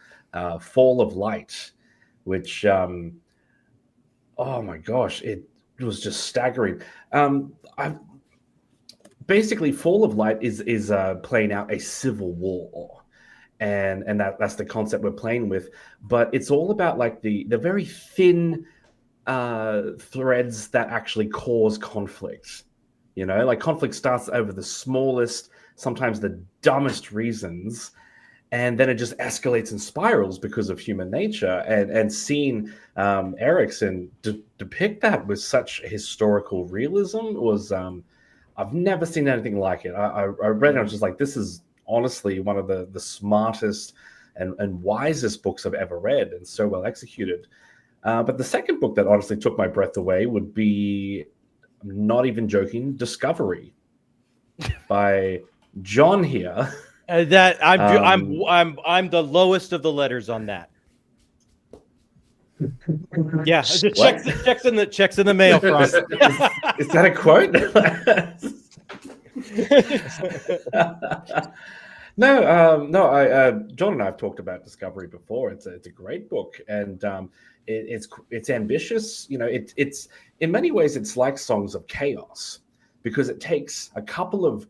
[SPEAKER 3] Fall of Light, which, oh my gosh, it was just staggering. Basically, Fall of Light is playing out a civil war. And that's the concept we're playing with. But it's all about like the very thin threads that actually cause conflict. Like conflict starts over the smallest, sometimes the dumbest reasons. And then it just escalates and spirals because of human nature. And seeing Erickson depict that with such historical realism was, I've never seen anything like it. I read it and I was just like, this is honestly one of the smartest and wisest books I've ever read, and so well executed. But the second book that honestly took my breath away would be, I'm not even joking, Discovery by John here.
[SPEAKER 1] That I'm the lowest of the letters on that. Yeah, the checks in the mail, Cronk.
[SPEAKER 3] Is that a quote? No. John and I have talked about Discovery before. It's a great book, and it's ambitious. You know, it's in many ways it's like Songs of Chaos, because it takes a couple of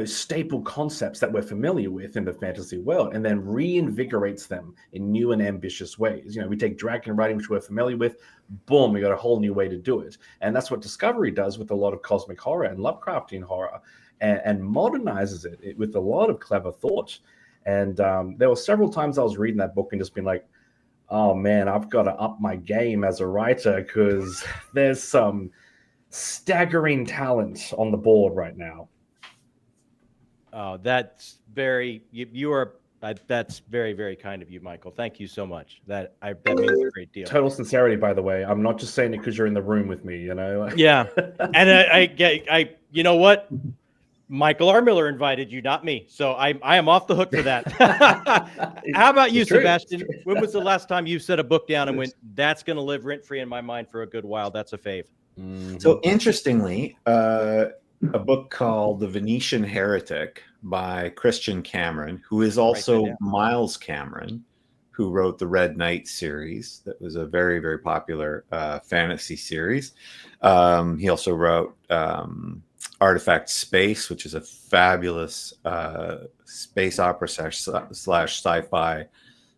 [SPEAKER 3] staple concepts that we're familiar with in the fantasy world and then reinvigorates them in new and ambitious ways. We take dragon writing, which we're familiar with, boom, we got a whole new way to do it. And that's what Discovery does with a lot of cosmic horror and Lovecraftian horror, and modernizes it with a lot of clever thought. And there were several times I was reading that book and just being like, oh man, I've got to up my game as a writer, because there's some staggering talent on the board right now.
[SPEAKER 1] Oh, that's very that's very, very kind of you, Michael. Thank you so much. That means a great deal.
[SPEAKER 3] Total sincerity, by the way. I'm not just saying it because you're in the room with me,
[SPEAKER 1] Yeah, and I you know what? Michael R. Miller invited you, not me. So I am off the hook for that. How about you, Sebastian? When was the last time you set a book down and went, that's going to live rent free in my mind for a good while? That's a fave.
[SPEAKER 3] Mm-hmm.
[SPEAKER 4] So interestingly, a book called The Venetian Heretic by Christian Cameron, who is also Miles Cameron, who wrote the Red Knight series. That was a very, very popular fantasy series. He also wrote Artifact Space, which is a fabulous space opera slash sci-fi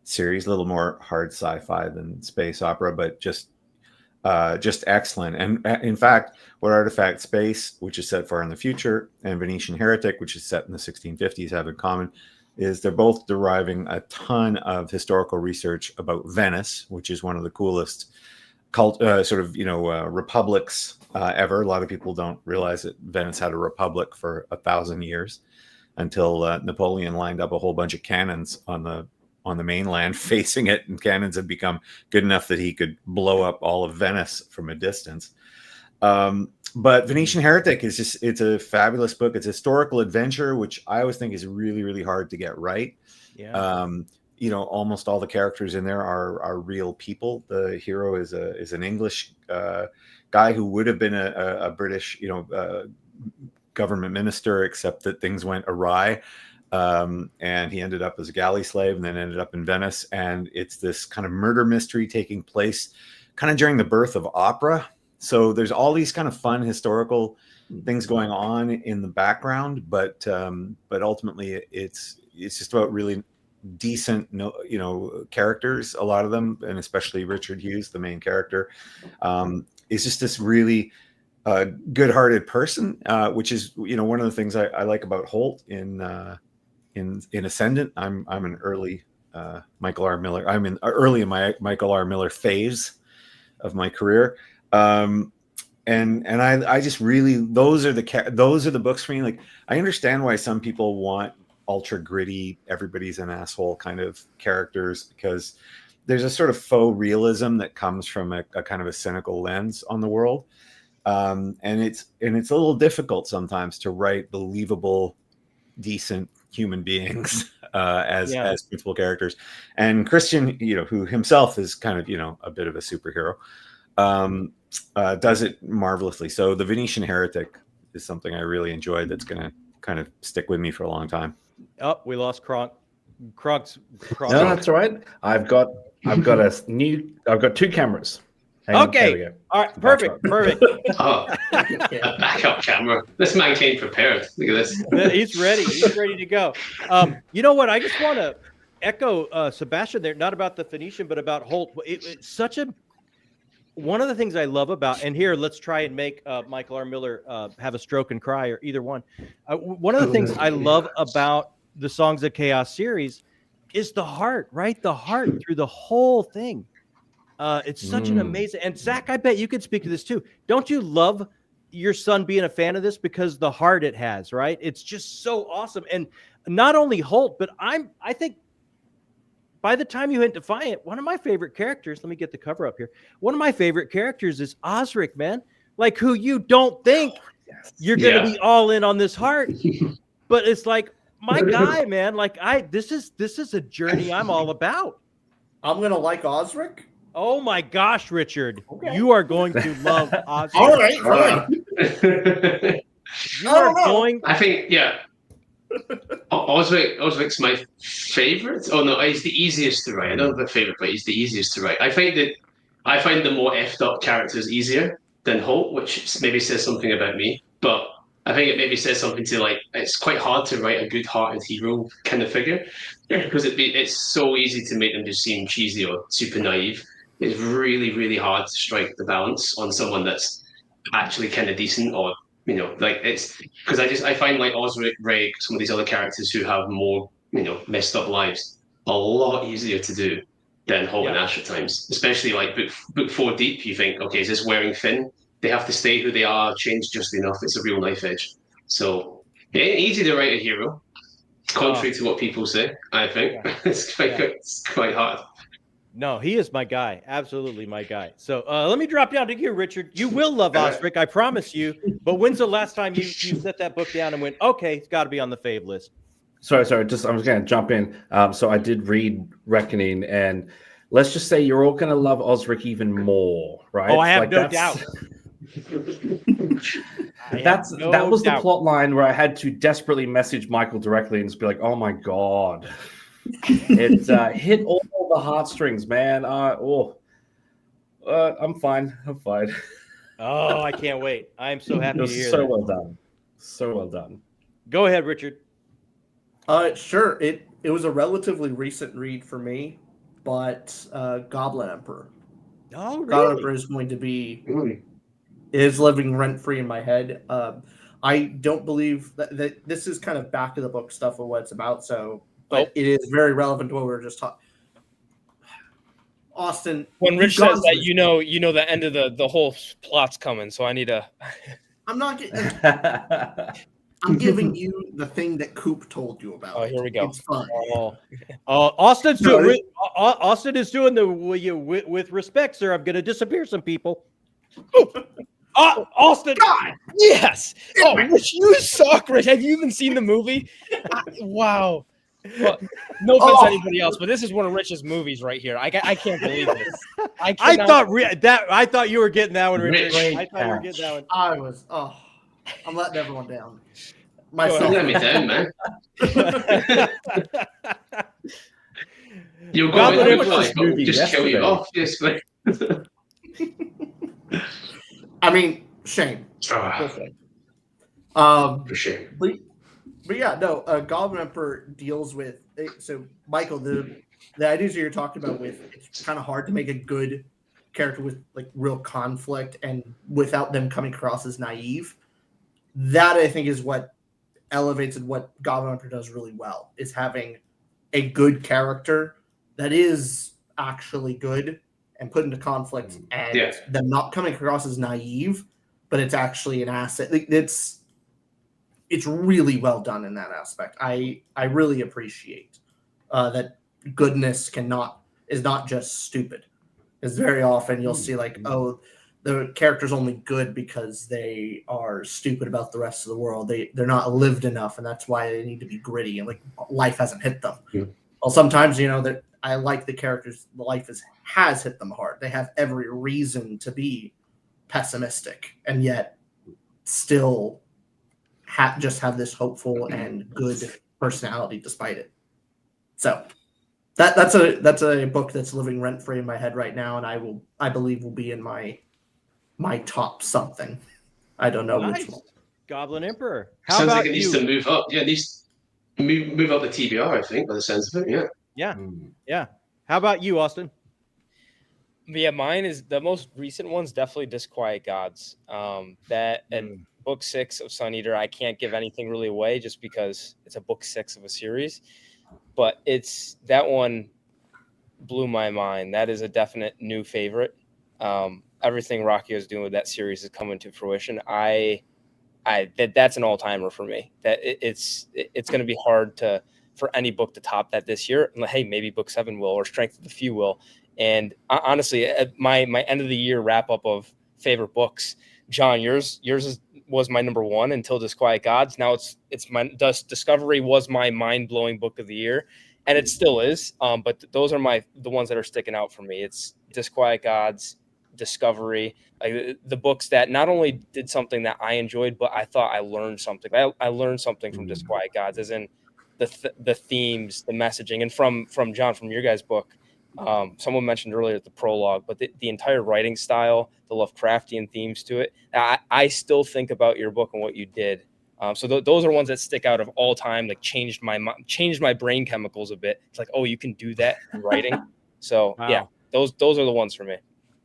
[SPEAKER 4] series, a little more hard sci-fi than space opera, but just excellent. And in fact, what Artifact Space, which is set far in the future, and Venetian Heretic, which is set in the 1650s, have in common is they're both deriving a ton of historical research about Venice, which is one of the coolest republics ever. A lot of people don't realize that Venice had a republic for 1,000 years until Napoleon lined up a whole bunch of cannons on the mainland facing it, and cannons have become good enough that he could blow up all of Venice from a distance. But Venetian Heretic it's a fabulous book. It's a historical adventure, which I always think is really, really hard to get right.
[SPEAKER 1] Yeah.
[SPEAKER 4] Almost all the characters in there are real people. The hero is an English guy who would have been a British, government minister, except that things went awry. And he ended up as a galley slave and then ended up in Venice. And it's this kind of murder mystery taking place kind of during the birth of opera. So there's all these kind of fun historical things going on in the background, but ultimately it's just about really decent, characters. A lot of them, and especially Richard Hughes, the main character, is just this really good-hearted person, which is one of the things I like about Holt in Ascendant. I'm an early Michael R. Miller. I'm early in my Michael R. Miller phase of my career. And I just really, those are the books for me. Like, I understand why some people want ultra gritty, everybody's an asshole kind of characters, because there's a sort of faux realism that comes from a kind of a cynical lens on the world. And it's a little difficult sometimes to write believable, decent human beings as principal characters. And Christian, who himself is kind of, a bit of a superhero, does it marvelously. So the Venetian Heretic is something I really enjoyed that's going to kind of stick with me for a long time.
[SPEAKER 1] Oh, we lost Cronk. Cronk's.
[SPEAKER 3] No, that's all right. I've got two cameras.
[SPEAKER 1] Okay. All right. Perfect.
[SPEAKER 2] Oh, a backup camera. This man came prepared. Look at this.
[SPEAKER 1] He's ready. He's ready to go. You know what? I just want to echo Sebastian there, not about the Phoenician, but about Holt. It's such one of the things I love about, and here, let's try and make Michael R. Miller have a stroke and cry, or either one. One of the things I love about the Songs of Chaos series is the heart, right? The heart through the whole thing. It's such an amazing, and Zach, I bet you could speak to this too. Don't you love your son being a fan of this because the heart it has, right? It's just so awesome. And not only Holt, but I think by the time you hit Defiant, one of my favorite characters, let me get the cover up here. One of my favorite characters is Osric, man. Like, who you don't think you're going to be all in on this heart. But it's like, my guy, man. Like this is a journey I'm all about.
[SPEAKER 6] I'm gonna like Osric.
[SPEAKER 1] Oh my gosh, Richard,
[SPEAKER 6] Okay.
[SPEAKER 1] you are going to love Osric.
[SPEAKER 6] All right, fine.
[SPEAKER 1] You are going.
[SPEAKER 2] I think, yeah. Osric's my favorite. Oh no, he's the easiest to write. I don't have a favorite, but he's the easiest to write. I find the more effed up characters easier than Holt, which maybe says something about me. But I think it maybe says something to like it's quite hard to write a good-hearted hero kind of figure because it's so easy to make them just seem cheesy or super naive. It's really, really hard to strike the balance on someone that's actually kind of decent, or like it's because I find like Osric, Reg, some of these other characters who have more messed up lives a lot easier to do than Holt and Ash at times. Especially like book 4 deep, you think, okay, is this wearing thin? They have to stay who they are, change just enough. It's a real knife edge. So easy to write a hero, contrary to what people say. I think it's quite hard.
[SPEAKER 1] No, he is my guy. Absolutely my guy. So let me drop down to you, Richard. You will love Osric, I promise you. But when's the last time you set that book down and went, okay, it's got to be on the fave list?
[SPEAKER 3] Sorry. I was going to jump in. So I did read Reckoning, and let's just say you're all going to love Osric even more, right?
[SPEAKER 1] Oh, I have no doubt.
[SPEAKER 3] That was the plot line where I had to desperately message Michael directly and just be like, oh my God. It hit all the heartstrings, man. I'm fine.
[SPEAKER 1] Oh, I can't wait. I'm so happy to hear
[SPEAKER 3] so
[SPEAKER 1] that.
[SPEAKER 3] well done. So well done.
[SPEAKER 1] Go ahead, Richard.
[SPEAKER 6] Sure. It was a relatively recent read for me, but Goblin Emperor.
[SPEAKER 1] Oh, really?
[SPEAKER 6] Goblin Emperor is going to be is living rent-free in my head. I don't believe that this is kind of back of the book stuff of what it's about, so but it is very relevant to what we were just talking. Austin,
[SPEAKER 7] when Rich says that, you know the end of the whole plot's coming. So I need to.
[SPEAKER 6] I'm not getting. I'm giving you the thing that Coop told you about.
[SPEAKER 7] Oh, here we go.
[SPEAKER 6] It's fun.
[SPEAKER 1] Austin is doing the with respect, sir. I'm going to disappear some people. Austin.
[SPEAKER 6] God.
[SPEAKER 7] Yes. Oh, Rich, you suck, Rich. Have you even seen the movie? Wow. Well, no offense to anybody else, but this is one of Rich's movies right here. I can't believe this.
[SPEAKER 1] I thought you were getting that one, Richard. I thought you were getting that one.
[SPEAKER 6] I was. I'm letting everyone down. Myself.
[SPEAKER 2] Don't let me down, man. You'll go with the life, but we'll just kill you off. Yes,
[SPEAKER 6] I mean, shame.
[SPEAKER 2] For shame.
[SPEAKER 6] But yeah, no. Goblin Emperor deals with so Michael. The ideas that you're talking about with it's kind of hard to make a good character with like real conflict and without them coming across as naive. That I think is what elevates and what Goblin Emperor does really well is having a good character that is actually good and put into conflict and them not coming across as naive, but it's actually an asset. It's really well done in that aspect. I really appreciate that goodness is not just stupid. Because very often you'll see like, oh, the character's only good because they are stupid about the rest of the world. They're not lived enough, and that's why they need to be gritty and like life hasn't hit them. Yeah. Well, sometimes that I like the characters. Life has hit them hard. They have every reason to be pessimistic, and yet still just have this hopeful and good personality despite it. So that's a book that's living rent free in my head right now, and I believe will be in my top something. I don't know which one.
[SPEAKER 1] Goblin Emperor.
[SPEAKER 2] How sounds like it needs to move up. Yeah, it needs to move up the TBR, I think, by the sense of it.
[SPEAKER 1] Yeah. How about you, Austin?
[SPEAKER 7] Yeah, mine is the most recent one's definitely Disquiet Gods. That and book 6 of Sun Eater, I can't give anything really away just because it's a book 6 of a series. But that one blew my mind. That is a definite new favorite. Everything Rocky is doing with that series is coming to fruition. That's an all-timer for me. That it's going to be hard for any book to top that this year. Hey, maybe book 7 will, or Strength of the Few will. And honestly, my end of the year wrap up of favorite books, John, yours is was my number one until Disquiet Gods. Now it's my Discovery was my mind-blowing book of the year, and it still is. But those are the ones that are sticking out for me. It's Disquiet Gods, Discovery, like the books that not only did something that I enjoyed, but I thought I learned something. I learned something from Disquiet Gods, as in the themes, the messaging, and from John, from your guys' book. Someone mentioned earlier the prologue, but the entire writing style, the Lovecraftian themes to it, I still think about your book and what you did. So those are ones that stick out of all time, like changed my brain chemicals a bit. It's like, oh, you can do that in writing. So
[SPEAKER 1] Wow.
[SPEAKER 7] yeah, those are the ones for me.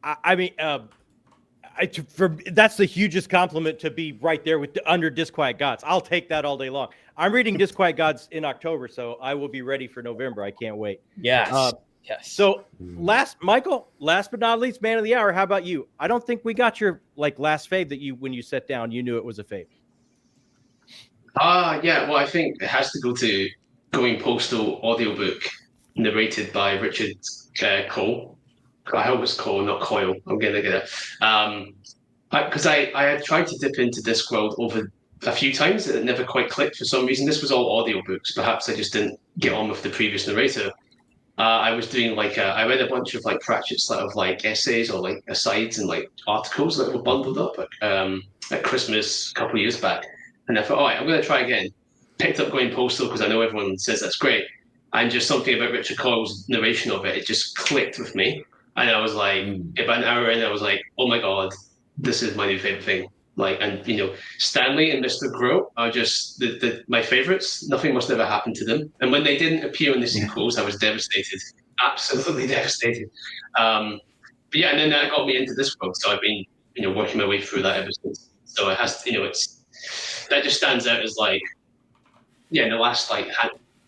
[SPEAKER 1] I mean, that's the hugest compliment, to be right there with under Disquiet Gods. I'll take that all day long. I'm reading Disquiet Gods in October, so I will be ready for November. I can't wait.
[SPEAKER 7] Yes. Yes.
[SPEAKER 1] So last but not least, man of the hour. How about you? I don't think we got your last fave that when you sat down, you knew it was a fave.
[SPEAKER 2] Yeah. Well, I think it has to go to Going Postal audiobook narrated by Richard Cole. I hope it's Cole, not Coyle. I'm gonna get it. Because I had tried to dip into Discworld over a few times, and it never quite clicked for some reason. This was all audiobooks. Perhaps I just didn't get on with the previous narrator. I was doing I read a bunch of Pratchett's essays or asides and articles that were bundled up at Christmas a couple of years back, and I thought, all right, I'm going to try again. Picked up Going Postal because I know everyone says that's great, and just something about Richard Coyle's narration of it just clicked with me, and I was like, about an hour in, I was like, oh my god, this is my new favorite thing. And Stanley and Mr. Grow are just my favorites. Nothing must ever happen to them. And when they didn't appear in the sequels, I was devastated, absolutely devastated. But yeah, and then that got me into this book. So I've been, working my way through that ever since. So it has, that just stands out as in the last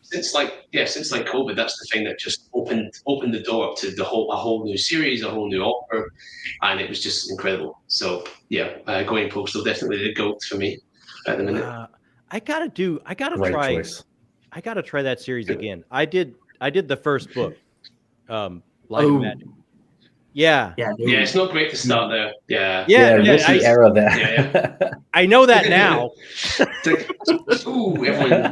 [SPEAKER 2] since COVID, that's the thing that just opened the door up to a whole new series, a whole new author, and it was just incredible. So yeah, Going Postal definitely the GOAT for me at the minute.
[SPEAKER 1] I gotta
[SPEAKER 3] Great
[SPEAKER 1] try.
[SPEAKER 3] choice.
[SPEAKER 1] I gotta try that series again. I did the first book, Light of Magic. Yeah.
[SPEAKER 6] Yeah.
[SPEAKER 2] Yeah, it's not great to start there. Yeah.
[SPEAKER 3] Rookie era there.
[SPEAKER 2] Yeah.
[SPEAKER 1] I know that now.
[SPEAKER 2] Ooh, everyone.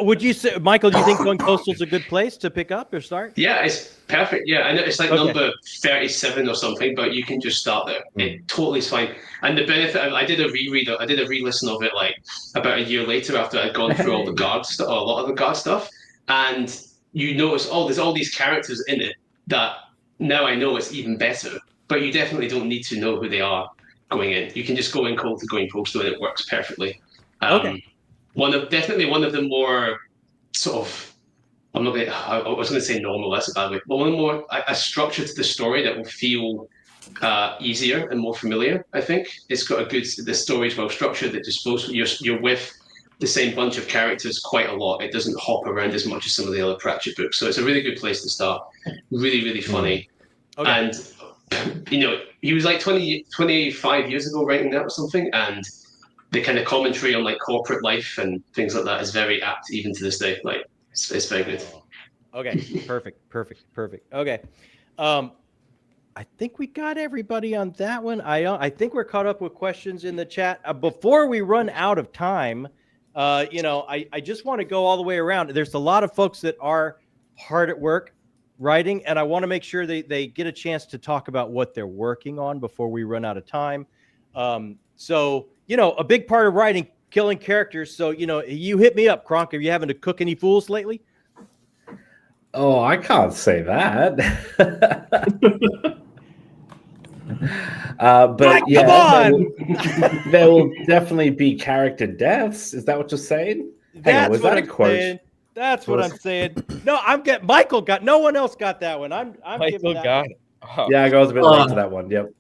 [SPEAKER 1] Would you say, Michael, do you think Going Postal is a good place to pick up or start?
[SPEAKER 2] Yeah, it's perfect. Yeah, I know it's number 37 or something, but you can just start there. It totally is fine. And the benefit, I did a re-listen of it about a year later after I'd gone through all the guard stuff, or a lot of the guard stuff, and you notice, there's all these characters in it that now I know it's even better. But you definitely don't need to know who they are going in. You can just go in cold to Going Postal, and it works perfectly. Definitely one of the more sort of, I was going to say normal, that's a bad way, but one of the more, a structure to the story that will feel easier and more familiar, I think. It's got the story's well structured, that just flows, you're with the same bunch of characters quite a lot. It doesn't hop around as much as some of the other Pratchett books. So it's a really good place to start. Really, really funny. And, he was 25 years ago writing that or something, and the kind of commentary on corporate life and things like that is very apt even to this day. It's very good.
[SPEAKER 1] Okay, perfect. Okay, I think we got everybody on that one. I think we're caught up with questions in the chat. Before we run out of time, I just want to go all the way around. There's a lot of folks that are hard at work writing, and I want to make sure they get a chance to talk about what they're working on before we run out of time. So a big part of writing, killing characters. So, you hit me up, Cronk. Are you having to cook any fools lately?
[SPEAKER 3] Oh, I can't say that. But yeah,
[SPEAKER 1] come on!
[SPEAKER 3] there will definitely be character deaths. Is that what you're saying?
[SPEAKER 1] That's what I'm saying. That's what I'm saying. No, Michael got. No one else got that one. I'm
[SPEAKER 7] Michael got it. Oh.
[SPEAKER 3] Yeah, I was a bit late to that one. Yep.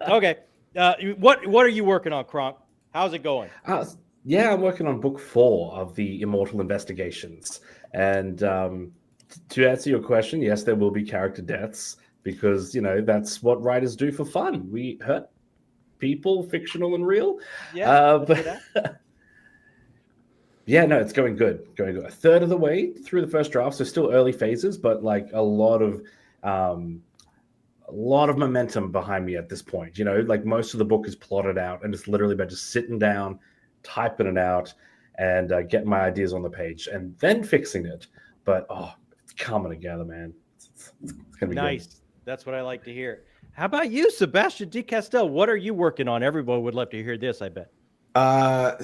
[SPEAKER 1] Okay. What are you working on, Cronk? How's it going?
[SPEAKER 3] Yeah, I'm working on book 4 of the Immortal Investigations. And to answer your question, yes, there will be character deaths because, that's what writers do for fun. We hurt people, fictional and real.
[SPEAKER 1] Yeah.
[SPEAKER 3] Yeah, no, it's going good. A third of the way through the first draft, so still early phases, but a lot of lot of momentum behind me at this point. You know, like most of the book is plotted out, and it's literally about just sitting down, typing it out, and getting my ideas on the page, and then fixing it. But it's coming together, man. It's gonna be
[SPEAKER 1] nice.
[SPEAKER 3] Good.
[SPEAKER 1] That's what I like to hear. How about you, Sebastian D. Castel? What are you working on? Everyone would love to hear this, I bet.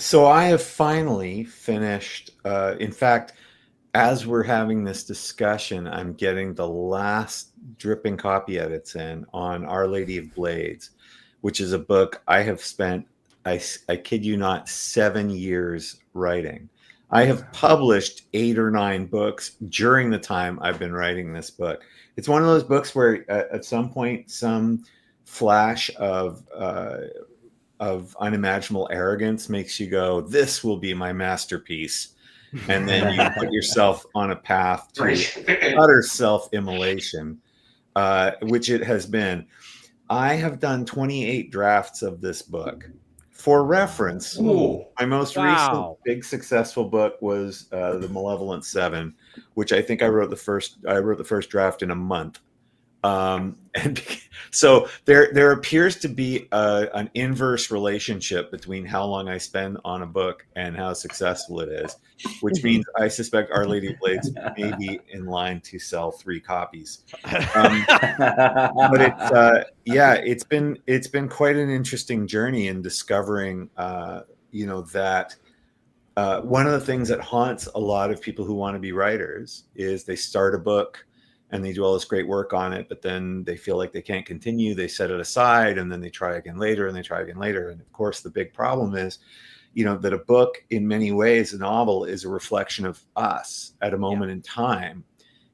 [SPEAKER 4] So I have finally finished. In fact, as we're having this discussion, I'm getting the last dripping copy edits in on Our Lady of Blades, which is a book I have spent, I kid you not, 7 years writing. I have published 8 or 9 books during the time I've been writing this book. It's one of those books where at some point, some flash of unimaginable arrogance makes you go, this will be my masterpiece. And then you put yourself on a path to utter self-immolation, which it has been. I have done 28 drafts of this book. For reference, my most recent big successful book was The Malevolent Seven, which I think I wrote the first draft in a month. And so there appears to be an inverse relationship between how long I spend on a book and how successful it is, which means I suspect Our Lady of Blades may be in line to sell 3 copies. But it's been quite an interesting journey in discovering, that one of the things that haunts a lot of people who want to be writers is they start a book and they do all this great work on it, but then they feel like they can't continue. They set it aside, and then they try again later, and they try again later. And of course, the big problem is, that a book, in many ways, a novel is a reflection of us at a moment in time.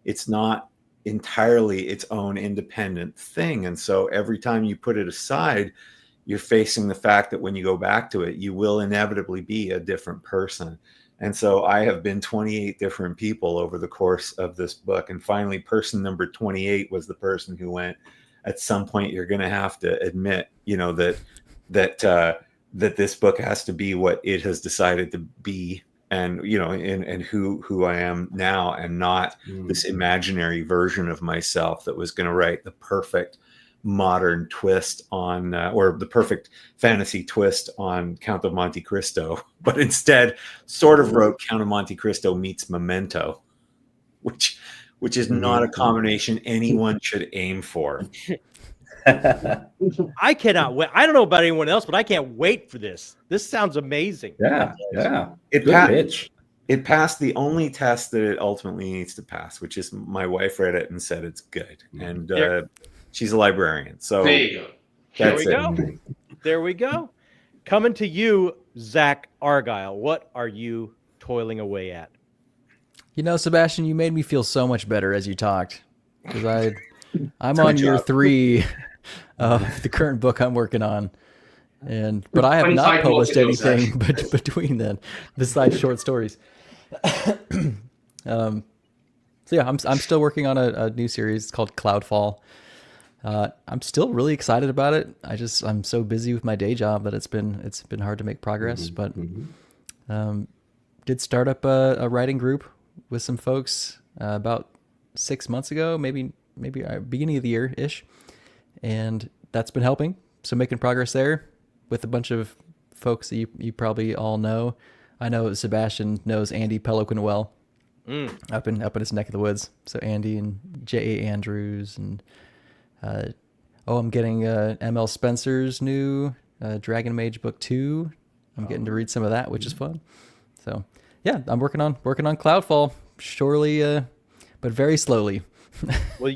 [SPEAKER 4] It's not entirely its own independent thing. And so every time you put it aside, you're facing the fact that when you go back to it, you will inevitably be a different person. And so I have been 28 different people over the course of this book. And finally, person number 28 was the person who went, at some point, you're going to have to admit, that this book has to be what it has decided to be. And, and who I am now, and not this imaginary version of myself that was going to write the perfect modern twist on, or the perfect fantasy twist on Count of Monte Cristo, but instead sort of wrote Count of Monte Cristo meets Memento, which is not a combination anyone should aim for.
[SPEAKER 1] I cannot wait. I don't know about anyone else, but I can't wait for this. This sounds amazing.
[SPEAKER 3] Yeah.
[SPEAKER 4] It passed the only test that it ultimately needs to pass, which is my wife read it and said it's good. And she's a librarian. So
[SPEAKER 2] there you go.
[SPEAKER 1] There we go. Coming to you, Zach Argyle. What are you toiling away at?
[SPEAKER 5] Sebastian, you made me feel so much better as you talked, because I'm on year 3 of the current book I'm working on, but I have not published anything between then besides short stories. So yeah, I'm still working on a new series called Cloudfall. I'm still really excited about it. I'm so busy with my day job that it's been hard to make progress. But did start up a writing group with some folks about 6 months ago, maybe beginning of the year ish, and that's been helping. So making progress there with a bunch of folks that you probably all know. I know Sebastian knows Andy Peloquin well, up in his neck of the woods. So Andy and J.A. Andrews and. I'm getting M.L. Spencer's new Dragon Mage book 2. I'm getting to read some of that, which is fun. So yeah, I'm working on Cloudfall, surely, but very slowly.
[SPEAKER 1] Well,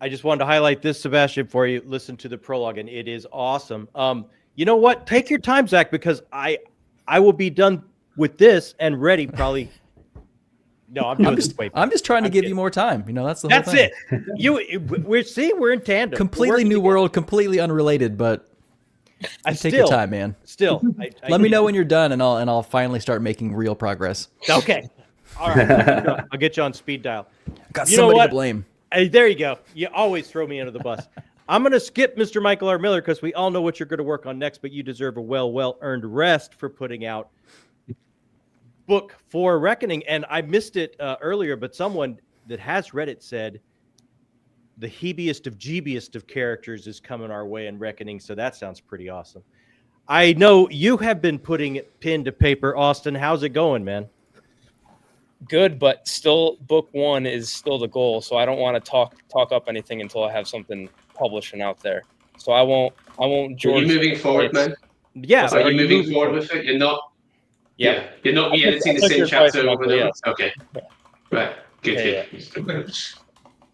[SPEAKER 1] I just wanted to highlight this, Sebastian, for you. Listen to the prologue, and it is awesome. You know what? Take your time, Zach, because I will be done with this and ready probably. No, I'm
[SPEAKER 5] just trying to give you more time. That's the whole thing.
[SPEAKER 1] That's it. We're in tandem.
[SPEAKER 5] Completely new world, completely unrelated, but take your time, man.
[SPEAKER 1] Still,
[SPEAKER 5] let me know when you're done, and I'll finally start making real progress.
[SPEAKER 1] Okay. All right. I'll get you on speed dial.
[SPEAKER 5] Got somebody to blame.
[SPEAKER 1] Hey, there you go. You always throw me under the bus. I'm going to skip Mr. Michael R. Miller because we all know what you're going to work on next, but you deserve a well-earned rest for putting out Book 4 Reckoning. And I missed it earlier, but someone that has read it said the heebiest of jeebiest of characters is coming our way in Reckoning, so that sounds pretty awesome. I know you have been putting pen to paper, Austin. How's it going, man?
[SPEAKER 7] Good, but still, book 1 is still the goal. So I don't want to talk up anything until I have something published and out there. So I won't. George,
[SPEAKER 2] are you moving forward, man?
[SPEAKER 1] Yeah.
[SPEAKER 2] Are you moving forward with it? You're not. Yeah. You're not re-editing the same chapter over there. Yes. Okay. Right. Good.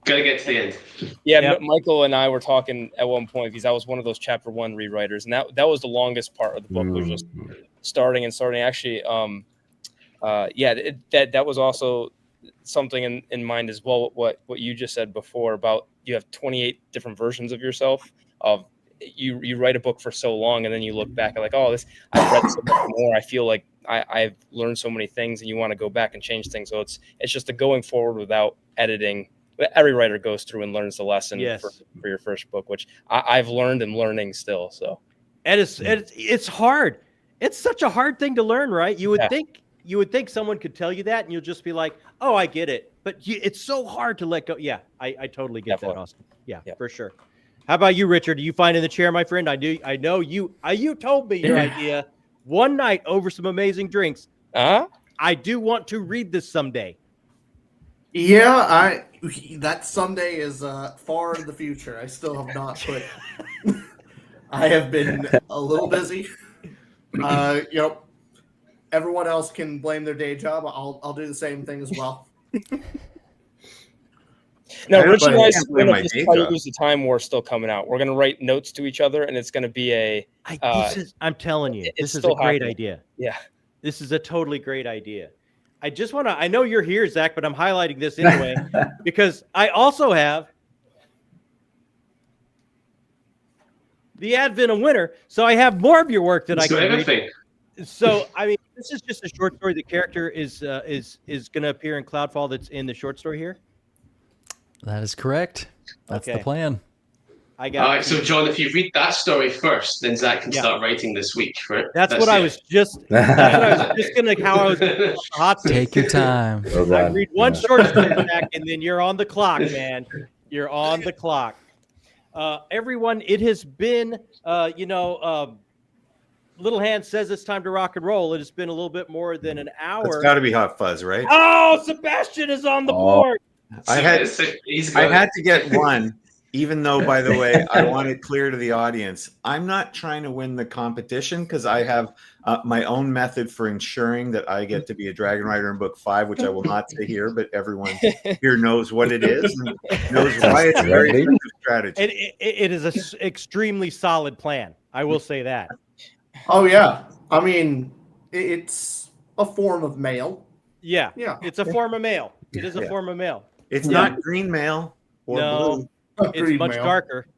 [SPEAKER 2] Gotta get to the end.
[SPEAKER 7] Yeah, yep. Michael and I were talking at one point because I was one of those chapter 1 rewriters, and that was the longest part of the book. Was just starting. Actually, that was also something in mind as well. What you just said before about you have 28 different versions of yourself. Of you write a book for so long, and then you look back and like, oh, I've read so much more. I feel like I've learned so many things, and you want to go back and change things. So it's just the going forward without editing. Every writer goes through and learns the lesson for your first book, which I've learned and learning still. So,
[SPEAKER 1] and it's hard. It's such a hard thing to learn, right? You would think someone could tell you that, and you'll just be like, "Oh, I get it." But it's so hard to let go. Yeah, I totally get that, Austin. Yeah, for sure. How about you, Richard? Do you find in the chair, my friend? I know you. You told me your idea one night over some amazing drinks. I do want to read this someday.
[SPEAKER 6] Yeah, that someday is far in the future. I still have not put. I have been a little busy. Everyone else can blame their day job. I'll do the same thing as well.
[SPEAKER 7] No, Rich and I are going to use the Time War still coming out. We're going to write notes to each other, and it's going to be
[SPEAKER 1] I'm telling you, this is a great idea.
[SPEAKER 7] Yeah,
[SPEAKER 1] this is a totally great idea. I just want to, I know you're here, Zach, but I'm highlighting this anyway, because I also have the Advent of Winter. So I have more of your work that I can read. So, I mean, this is just a short story. The character is going to appear in Cloudfall that's in the short story here.
[SPEAKER 5] That is correct. That's the plan.
[SPEAKER 2] All right, so John, if you read that story first, then Zach can start writing this week, right?
[SPEAKER 1] That's what I was just gonna how I was hot.
[SPEAKER 5] Take your time.
[SPEAKER 1] I read one short story, Zach, and then you're on the clock, man. You're on the clock. Everyone, it has been Little Hand says it's time to rock and roll. It has been a little bit more than an hour.
[SPEAKER 4] It's got to be Hot Fuzz, right?
[SPEAKER 1] Oh, Sebastian is on the board.
[SPEAKER 4] I had to get one. Even though, by the way, I want it clear to the audience, I'm not trying to win the competition because I have my own method for ensuring that I get to be a Dragon Rider in book 5, which I will not say here, but everyone here knows what it is and knows why it's a very effective strategy.
[SPEAKER 1] It is an extremely solid plan. I will say that.
[SPEAKER 6] Oh, yeah. I mean, it's a form of mail.
[SPEAKER 1] Yeah. It's a form of mail. It is a form of mail.
[SPEAKER 4] It's not green mail or blue.
[SPEAKER 1] It's much darker.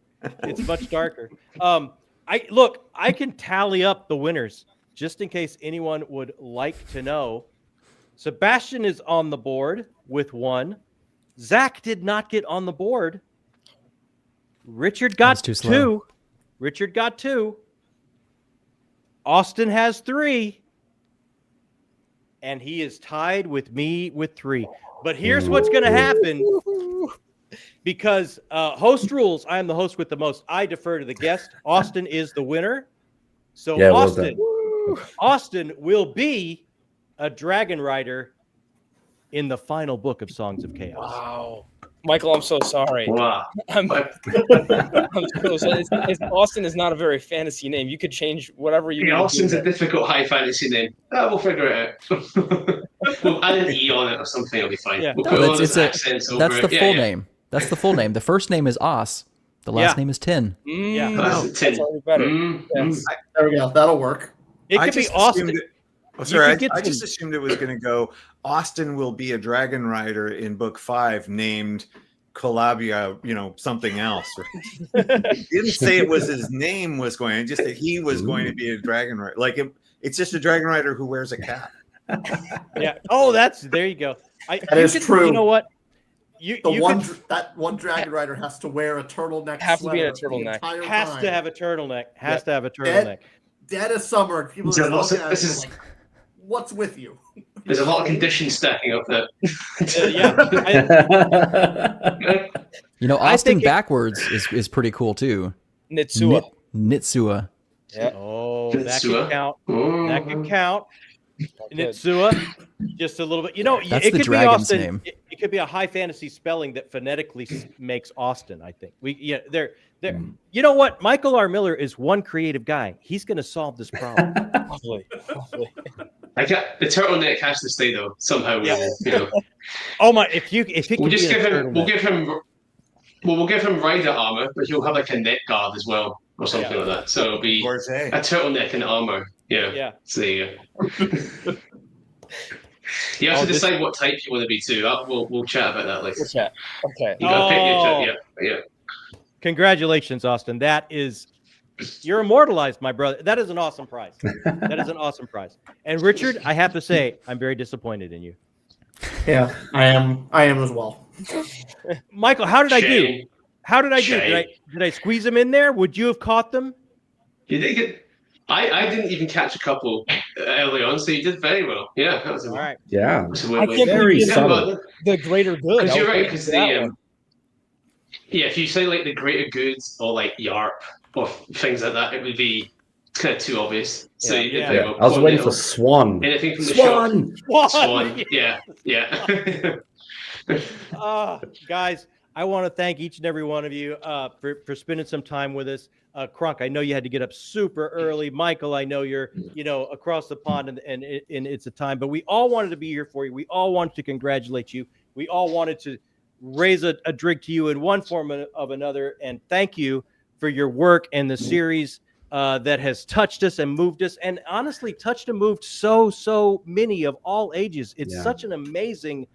[SPEAKER 1] It's much darker. I can tally up the winners just in case anyone would like to know. Sebastian is on the board with 1. Zach did not get on the board. Richard got 2. Richard got 2. Austin has 3. And he is tied with me with 3. But here's what's going to happen. Because host rules, I am the host with the most. I defer to the guest. Austin is the winner. So Austin will be a Dragon Rider in the final book of Songs of Chaos.
[SPEAKER 7] Wow. Michael, I'm so sorry.
[SPEAKER 2] Wow.
[SPEAKER 7] Austin is not a very fantasy name. You could change whatever you want.
[SPEAKER 2] Austin's a difficult high fantasy name. We'll figure it out. We'll add an E on it or something. It'll be fine.
[SPEAKER 5] Yeah.
[SPEAKER 2] We'll put
[SPEAKER 5] that's the full name. That's the full name. The first name is Os. The last name is Tin.
[SPEAKER 2] That's already better.
[SPEAKER 6] Yes. There we go. That'll work.
[SPEAKER 1] It could be Austin.
[SPEAKER 4] I just assumed it was going to go, Austin will be a Dragon Rider in book 5 named Calabia, something else. He didn't say it was his name was going, just that he was going to be a Dragon Rider. Like it's just a Dragon Rider who wears a cap.
[SPEAKER 1] Yeah. Oh, there you go.
[SPEAKER 6] That is true.
[SPEAKER 1] You know what?
[SPEAKER 6] That one Dragon Rider has to wear a turtleneck.
[SPEAKER 7] Has to be a turtleneck.
[SPEAKER 1] Has to have a turtleneck.
[SPEAKER 6] Dead as summer. People are looking at it like, what's with you?
[SPEAKER 2] There's a lot of conditions stacking up there.
[SPEAKER 5] You know, Austin backwards is pretty cool too.
[SPEAKER 7] Nitsua.
[SPEAKER 5] Nitsua.
[SPEAKER 7] Yeah.
[SPEAKER 1] Oh, that
[SPEAKER 2] Nitsua.
[SPEAKER 1] could count.
[SPEAKER 2] Oh.
[SPEAKER 1] That could count.
[SPEAKER 7] Good.
[SPEAKER 1] Nitsua, just a little bit. You know,
[SPEAKER 5] That's
[SPEAKER 1] it
[SPEAKER 5] the
[SPEAKER 1] could be
[SPEAKER 5] dragon's
[SPEAKER 1] Austin.
[SPEAKER 5] name.
[SPEAKER 1] It could be a high fantasy spelling that phonetically makes Austin. I think they're. You know what? Michael R. Miller is one creative guy. He's going to solve this problem.
[SPEAKER 7] Lovely.
[SPEAKER 2] I got the turtleneck has to stay though somehow.
[SPEAKER 1] Yeah.
[SPEAKER 2] You know,
[SPEAKER 1] Oh my! If it
[SPEAKER 2] we'll
[SPEAKER 1] could
[SPEAKER 2] just
[SPEAKER 1] be a
[SPEAKER 2] give him. We'll
[SPEAKER 1] turtleneck.
[SPEAKER 2] give him rider armor, but he'll have like a neck guard as well or something like that. So it'll be
[SPEAKER 4] Gorze.
[SPEAKER 2] a turtleneck and armor. Yeah.
[SPEAKER 1] Yeah.
[SPEAKER 2] So there you go. You have to decide what type you want to be too. We'll chat about that later.
[SPEAKER 7] We'll chat. Okay.
[SPEAKER 2] You gotta pick your type. Yeah.
[SPEAKER 1] Congratulations, Austin. You're immortalized, my brother. That is an awesome prize. That is an awesome prize. And Richard, I have to say, I'm very disappointed in you.
[SPEAKER 6] Yeah, I am as well.
[SPEAKER 1] Michael, how did I do?
[SPEAKER 2] Shame.
[SPEAKER 1] How did I do?
[SPEAKER 2] Shame.
[SPEAKER 1] Did I squeeze them in there? Would you have caught them?
[SPEAKER 2] You did get. I didn't even catch a couple early on, so you did very well. Yeah, that was
[SPEAKER 1] All right.
[SPEAKER 3] Yeah.
[SPEAKER 7] I can't
[SPEAKER 3] Very
[SPEAKER 7] believe you
[SPEAKER 3] subtle.
[SPEAKER 7] did the greater good.
[SPEAKER 2] Because you're
[SPEAKER 7] I was
[SPEAKER 2] right.
[SPEAKER 7] waiting
[SPEAKER 2] Because
[SPEAKER 7] for that one.
[SPEAKER 2] yeah, if you say like the greater good or like YARP or things like that, it would be kind of too obvious. So you did very well.
[SPEAKER 3] I was waiting
[SPEAKER 2] Little.
[SPEAKER 3] for Swan.
[SPEAKER 2] Anything from the shop.
[SPEAKER 3] Swan.
[SPEAKER 2] Swan. Yeah.
[SPEAKER 1] Guys, I want to thank each and every one of you for spending some time with us. Cronk, I know you had to get up super early. Michael, I know you're across the pond and it's a time, but we all wanted to be here for you. We all wanted to congratulate you. We all wanted to raise a drink to you in one form of another, and thank you for your work and the series that has touched us and moved us, and honestly touched and moved so many of all ages. It's such an amazing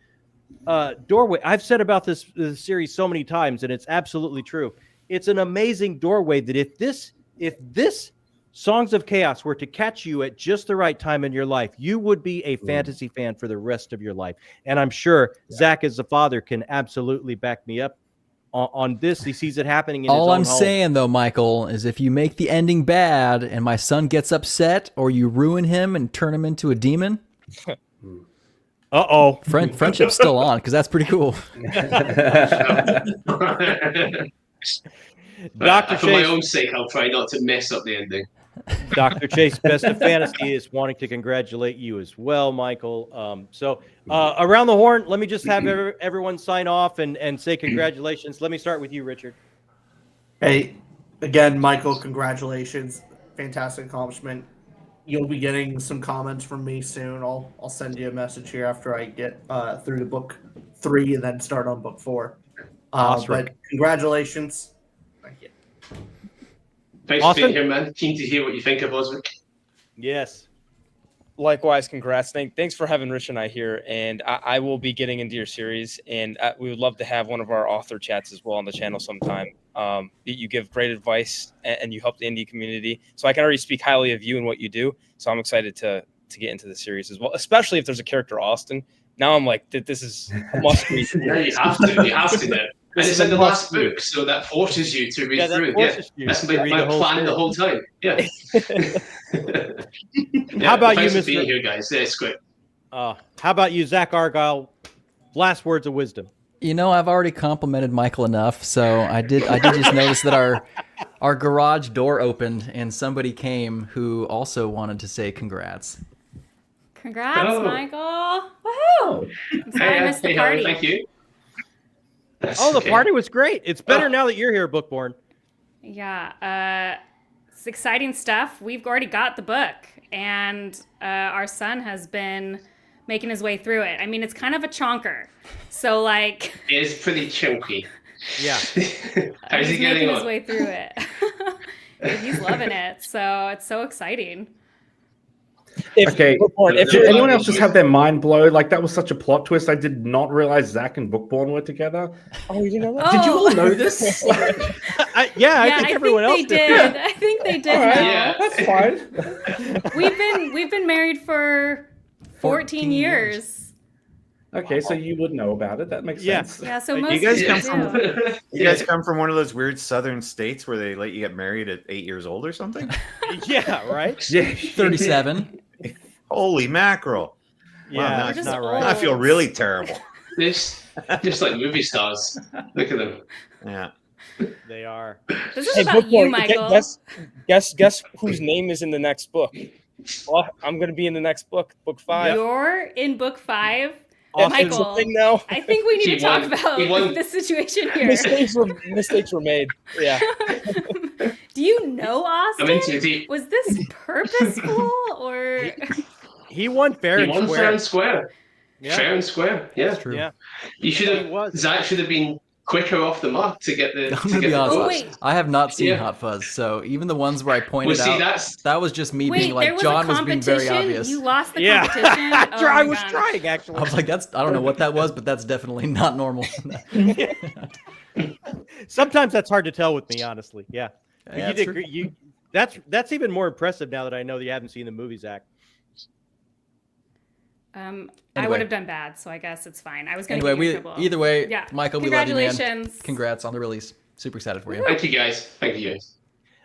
[SPEAKER 1] doorway. I've said about this series so many times, and it's absolutely true. It's an amazing doorway that if this Songs of Chaos were to catch you at just the right time in your life, you would be a fantasy fan for the rest of your life. And I'm sure Zach, as a father, can absolutely back me up on this. He sees it happening in his
[SPEAKER 5] All
[SPEAKER 1] own
[SPEAKER 5] I'm
[SPEAKER 1] home.
[SPEAKER 5] saying, though, Michael, is if you make the ending bad and my son gets upset, or you ruin him and turn him into a demon, friendship's still on, because that's pretty cool.
[SPEAKER 1] Dr.
[SPEAKER 2] For my
[SPEAKER 1] Chase,
[SPEAKER 2] own sake, I'll try not to mess up the ending.
[SPEAKER 1] Dr. Chase, Best of Fantasy is wanting to congratulate you as well, Michael. So around the horn, let me just have everyone sign off and say congratulations. Let me start with you, Richard.
[SPEAKER 6] Hey, again, Michael, congratulations. Fantastic accomplishment. You'll be getting some comments from me soon. I'll send you a message here after I get through to book 3 and then start on book 4.
[SPEAKER 1] Awesome.
[SPEAKER 6] But congratulations. Thank you.
[SPEAKER 2] Thanks for being here, man. Keen to hear what you think of Oswick.
[SPEAKER 1] Yes.
[SPEAKER 7] Likewise, congrats. Thanks for having Rich and I here. And I will be getting into your series. And we would love to have one of our author chats as well on the channel sometime. You give great advice and you help the indie community. So I can already speak highly of you and what you do. So I'm excited to get into the series as well, especially if there's a character, Austin. Now I'm like, this is a must read.
[SPEAKER 2] Yeah, you have to. You have to now. And it's in the last book, so that forces you to read through it. That's my plan the whole time. Yeah.
[SPEAKER 1] How about you,
[SPEAKER 2] thanks for
[SPEAKER 1] Mr.
[SPEAKER 2] being here, guys? Yeah, it's great.
[SPEAKER 1] How about you, Zach Argyle? Last words of wisdom.
[SPEAKER 5] You know, I've already complimented Michael enough, so I did just notice that our garage door opened and somebody came who also wanted to say congrats.
[SPEAKER 8] Congrats, Michael! Woohoo! I'm sorry I missed the party.
[SPEAKER 2] Thank you.
[SPEAKER 1] The party was great. It's better now that you're here, Bookborn.
[SPEAKER 8] Yeah, it's exciting stuff. We've already got the book, and our son has been making his way through it. I mean, it's kind of a chonker. So, like...
[SPEAKER 2] It is pretty chunky.
[SPEAKER 1] Yeah.
[SPEAKER 2] How's he getting
[SPEAKER 8] making
[SPEAKER 2] on?
[SPEAKER 8] his way through it. He's loving it, so it's so exciting.
[SPEAKER 3] Did anyone else just have their mind blown? Like, that was such a plot twist. I did not realize Zach and Bookborn were together.
[SPEAKER 7] Oh, you know that?
[SPEAKER 3] Did you all know this?
[SPEAKER 1] I think everyone else
[SPEAKER 8] did. I think they did.
[SPEAKER 3] Right.
[SPEAKER 2] Yeah,
[SPEAKER 3] that's fine.
[SPEAKER 8] We've been married for 14 years.
[SPEAKER 3] Okay, so you would know about it. That makes sense.
[SPEAKER 8] Yeah, so most
[SPEAKER 4] You guys
[SPEAKER 8] people
[SPEAKER 4] come
[SPEAKER 8] do.
[SPEAKER 4] from you guys come from one of those weird southern states where they let you get married at 8 years old or something?
[SPEAKER 1] Yeah, right?
[SPEAKER 3] Yeah.
[SPEAKER 5] 37.
[SPEAKER 4] Holy mackerel.
[SPEAKER 1] Yeah,
[SPEAKER 4] Wow,
[SPEAKER 1] that's
[SPEAKER 8] just
[SPEAKER 1] not
[SPEAKER 8] old.
[SPEAKER 1] right.
[SPEAKER 4] I feel really terrible.
[SPEAKER 2] This Just like movie stars. Look at them.
[SPEAKER 4] Yeah.
[SPEAKER 1] They are.
[SPEAKER 8] This is
[SPEAKER 7] Hey,
[SPEAKER 8] about
[SPEAKER 7] book
[SPEAKER 8] you,
[SPEAKER 7] boy,
[SPEAKER 8] Michael.
[SPEAKER 7] guess whose name is in the next book? Well, I'm gonna be in the next book, book 5.
[SPEAKER 8] You're in book 5.
[SPEAKER 7] That's
[SPEAKER 8] Michael,
[SPEAKER 7] the thing now.
[SPEAKER 8] I think we need
[SPEAKER 2] He
[SPEAKER 8] to talk
[SPEAKER 2] won.
[SPEAKER 8] about
[SPEAKER 2] He won.
[SPEAKER 8] the situation here.
[SPEAKER 7] Mistakes were made. Yeah.
[SPEAKER 8] Do you know Austin?
[SPEAKER 2] I'm into deep.
[SPEAKER 8] Was this purposeful or?
[SPEAKER 1] He won fair
[SPEAKER 2] He
[SPEAKER 1] and
[SPEAKER 2] won
[SPEAKER 1] square.
[SPEAKER 2] fair and square.
[SPEAKER 1] Yeah.
[SPEAKER 2] Fair and square. Yeah.
[SPEAKER 5] That's true.
[SPEAKER 1] Yeah.
[SPEAKER 2] You should
[SPEAKER 1] He was.
[SPEAKER 2] have. Zach should have been quicker off the mark to get the.
[SPEAKER 5] I'm
[SPEAKER 2] to
[SPEAKER 5] gonna
[SPEAKER 2] get
[SPEAKER 5] be
[SPEAKER 2] the
[SPEAKER 5] honest.
[SPEAKER 8] Oh,
[SPEAKER 2] votes.
[SPEAKER 8] wait.
[SPEAKER 5] I have not seen
[SPEAKER 2] Yeah.
[SPEAKER 5] Hot Fuzz, so even the ones where I pointed
[SPEAKER 2] Well, see,
[SPEAKER 5] out,
[SPEAKER 2] that's
[SPEAKER 5] that was just me
[SPEAKER 8] Wait,
[SPEAKER 5] being
[SPEAKER 8] there
[SPEAKER 5] like,
[SPEAKER 8] was
[SPEAKER 5] John
[SPEAKER 8] a
[SPEAKER 5] was being
[SPEAKER 8] competition.
[SPEAKER 5] very obvious.
[SPEAKER 8] You lost the
[SPEAKER 1] Yeah.
[SPEAKER 8] competition. Oh
[SPEAKER 1] I
[SPEAKER 8] my
[SPEAKER 1] was
[SPEAKER 8] gosh.
[SPEAKER 1] trying actually.
[SPEAKER 5] I was like, I don't know what that was, but that's definitely not normal.
[SPEAKER 1] Sometimes that's hard to tell with me, honestly. Yeah. But
[SPEAKER 5] Yeah,
[SPEAKER 1] you
[SPEAKER 5] that's
[SPEAKER 1] did
[SPEAKER 5] true.
[SPEAKER 1] great. That's even more impressive now that I know that you haven't seen the movie, Zach.
[SPEAKER 8] I
[SPEAKER 5] Anyway.
[SPEAKER 8] would have done bad, so I guess it's fine. I was going to
[SPEAKER 5] Anyway,
[SPEAKER 8] get in trouble.
[SPEAKER 5] either way,
[SPEAKER 8] Yeah.
[SPEAKER 5] Michael, we love you, man.
[SPEAKER 8] Congratulations.
[SPEAKER 5] Congrats on the release. Super excited for you.
[SPEAKER 2] Thank you guys. Thank you guys.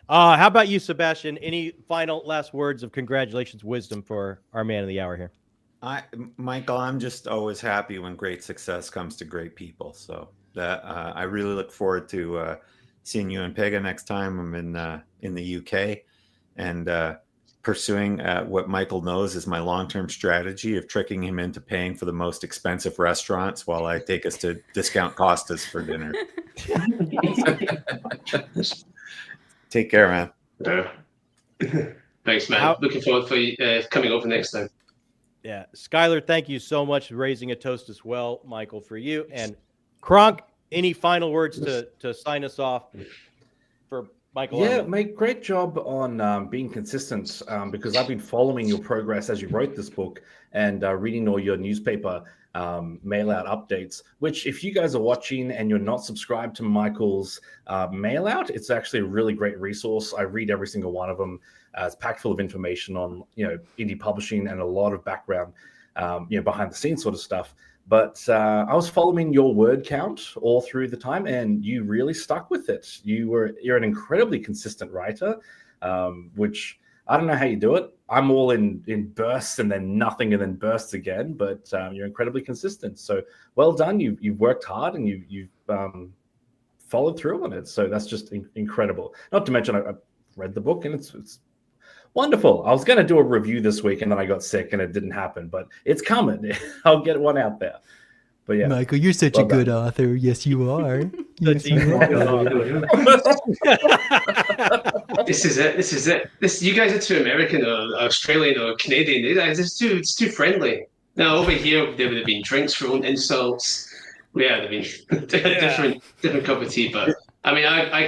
[SPEAKER 1] How about you, Sebastian? Any final last words of congratulations, wisdom for our man of the hour here?
[SPEAKER 4] Michael, I'm just always happy when great success comes to great people. So that I really look forward to seeing you and Pega next time. I'm in the UK and pursuing what Michael knows is my long-term strategy of tricking him into paying for the most expensive restaurants while I take us to discount Costas for dinner. Take care, man.
[SPEAKER 2] Thanks, man. Looking forward for you coming over next time.
[SPEAKER 1] Yeah. Skylar, thank you so much for raising a toast as well, Michael, for you. And Cronk, any final words to sign us off for Michael?
[SPEAKER 3] Yeah,
[SPEAKER 1] Arnold?
[SPEAKER 3] mate, great job on being consistent because I've been following your progress as you wrote this book and reading all your newspaper mail out updates, which if you guys are watching and you're not subscribed to Michael's mail out, it's actually a really great resource. I read every single one of them. It's packed full of information on, indie publishing and a lot of background, behind the scenes sort of stuff. But I was following your word count all through the time, and you really stuck with it. You're an incredibly consistent writer, which I don't know how you do it. I'm all in bursts and then nothing and then bursts again, but you're incredibly consistent. So well done. You've worked hard and you've followed through on it. So that's just incredible. Not to mention I read the book and it's wonderful. I was going to do a review this week and then I got sick and it didn't happen, but it's coming. I'll get one out there. But yeah,
[SPEAKER 5] Michael, you're such
[SPEAKER 3] Well
[SPEAKER 5] a good
[SPEAKER 3] done.
[SPEAKER 5] author. Yes, you are.
[SPEAKER 1] Yes, you
[SPEAKER 2] This is it. You guys are too American or Australian or Canadian. It's too friendly. Now over here there would have been drinks thrown, insults. Yeah, there'd been different cup of tea. But I mean, all I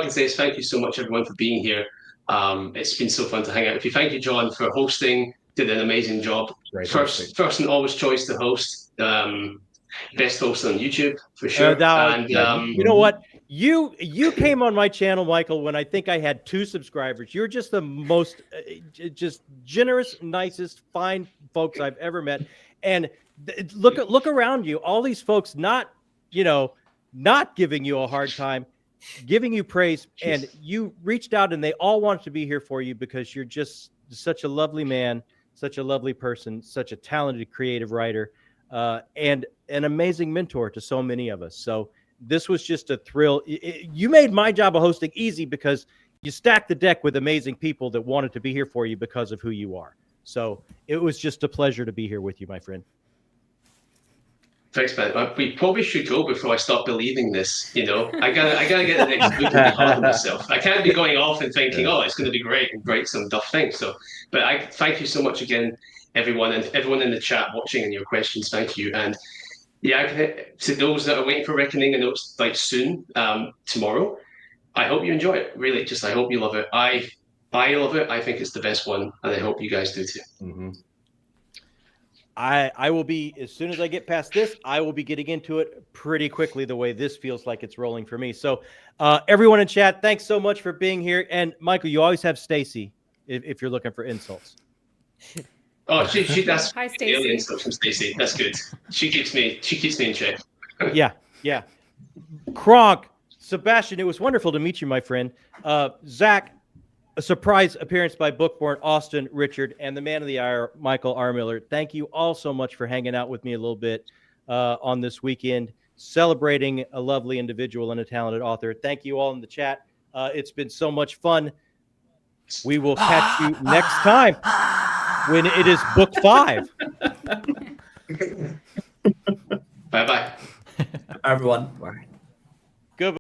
[SPEAKER 2] can say is thank you so much, everyone, for being here. It's been so fun to hang out with you. Thank you, John, for hosting. Did an amazing job.
[SPEAKER 3] Great
[SPEAKER 2] First and always choice to host. Best host on YouTube for sure.
[SPEAKER 1] You know what? You came on my channel, Michael, when I think I had 2 subscribers. You're just the most just generous, nicest, fine folks I've ever met. And look around you. All these folks not giving you a hard time, giving you praise. And you reached out and they all wanted to be here for you because you're just such a lovely man, such a lovely person, such a talented creative writer, and an amazing mentor to so many of us. So this was just a thrill. You made my job of hosting easy because you stacked the deck with amazing people that wanted to be here for you because of who you are. So it was just a pleasure to be here with you, my friend.
[SPEAKER 2] Thanks, man. We probably should go before I start believing this. I gotta get the next book and be hard on myself. I can't be going off and thinking, oh, it's going to be great and write some duff things. So, but I thank you so much again, everyone, and everyone in the chat watching and your questions. Thank you. And yeah, to those that are waiting for Reckoning, I know it's like soon, tomorrow. I hope you enjoy it. Really, just I hope you love it. I love it. I think it's the best one, and I hope you guys do too.
[SPEAKER 3] Mm-hmm.
[SPEAKER 1] I will be, as soon as I get past this, I will be getting into it pretty quickly the way this feels like it's rolling for me. So everyone in chat, thanks so much for being here. And Michael, you always have Stacy if you're looking for insults.
[SPEAKER 2] Oh, she that's
[SPEAKER 8] Hi,
[SPEAKER 2] the alien
[SPEAKER 8] Stacy.
[SPEAKER 2] stuff from Stacy. That's good. She keeps me in check.
[SPEAKER 1] Yeah. Cronk, Sebastian, it was wonderful to meet you, my friend. Zach, a surprise appearance by Bookborn, Austin, Richard, and the man of the hour, Michael R. Miller. Thank you all so much for hanging out with me a little bit. on this weekend, celebrating a lovely individual and a talented author. Thank you all in the chat. It's been so much fun. We will catch you next time when it is book 5.
[SPEAKER 2] Bye-bye.
[SPEAKER 6] Everyone.
[SPEAKER 3] Bye.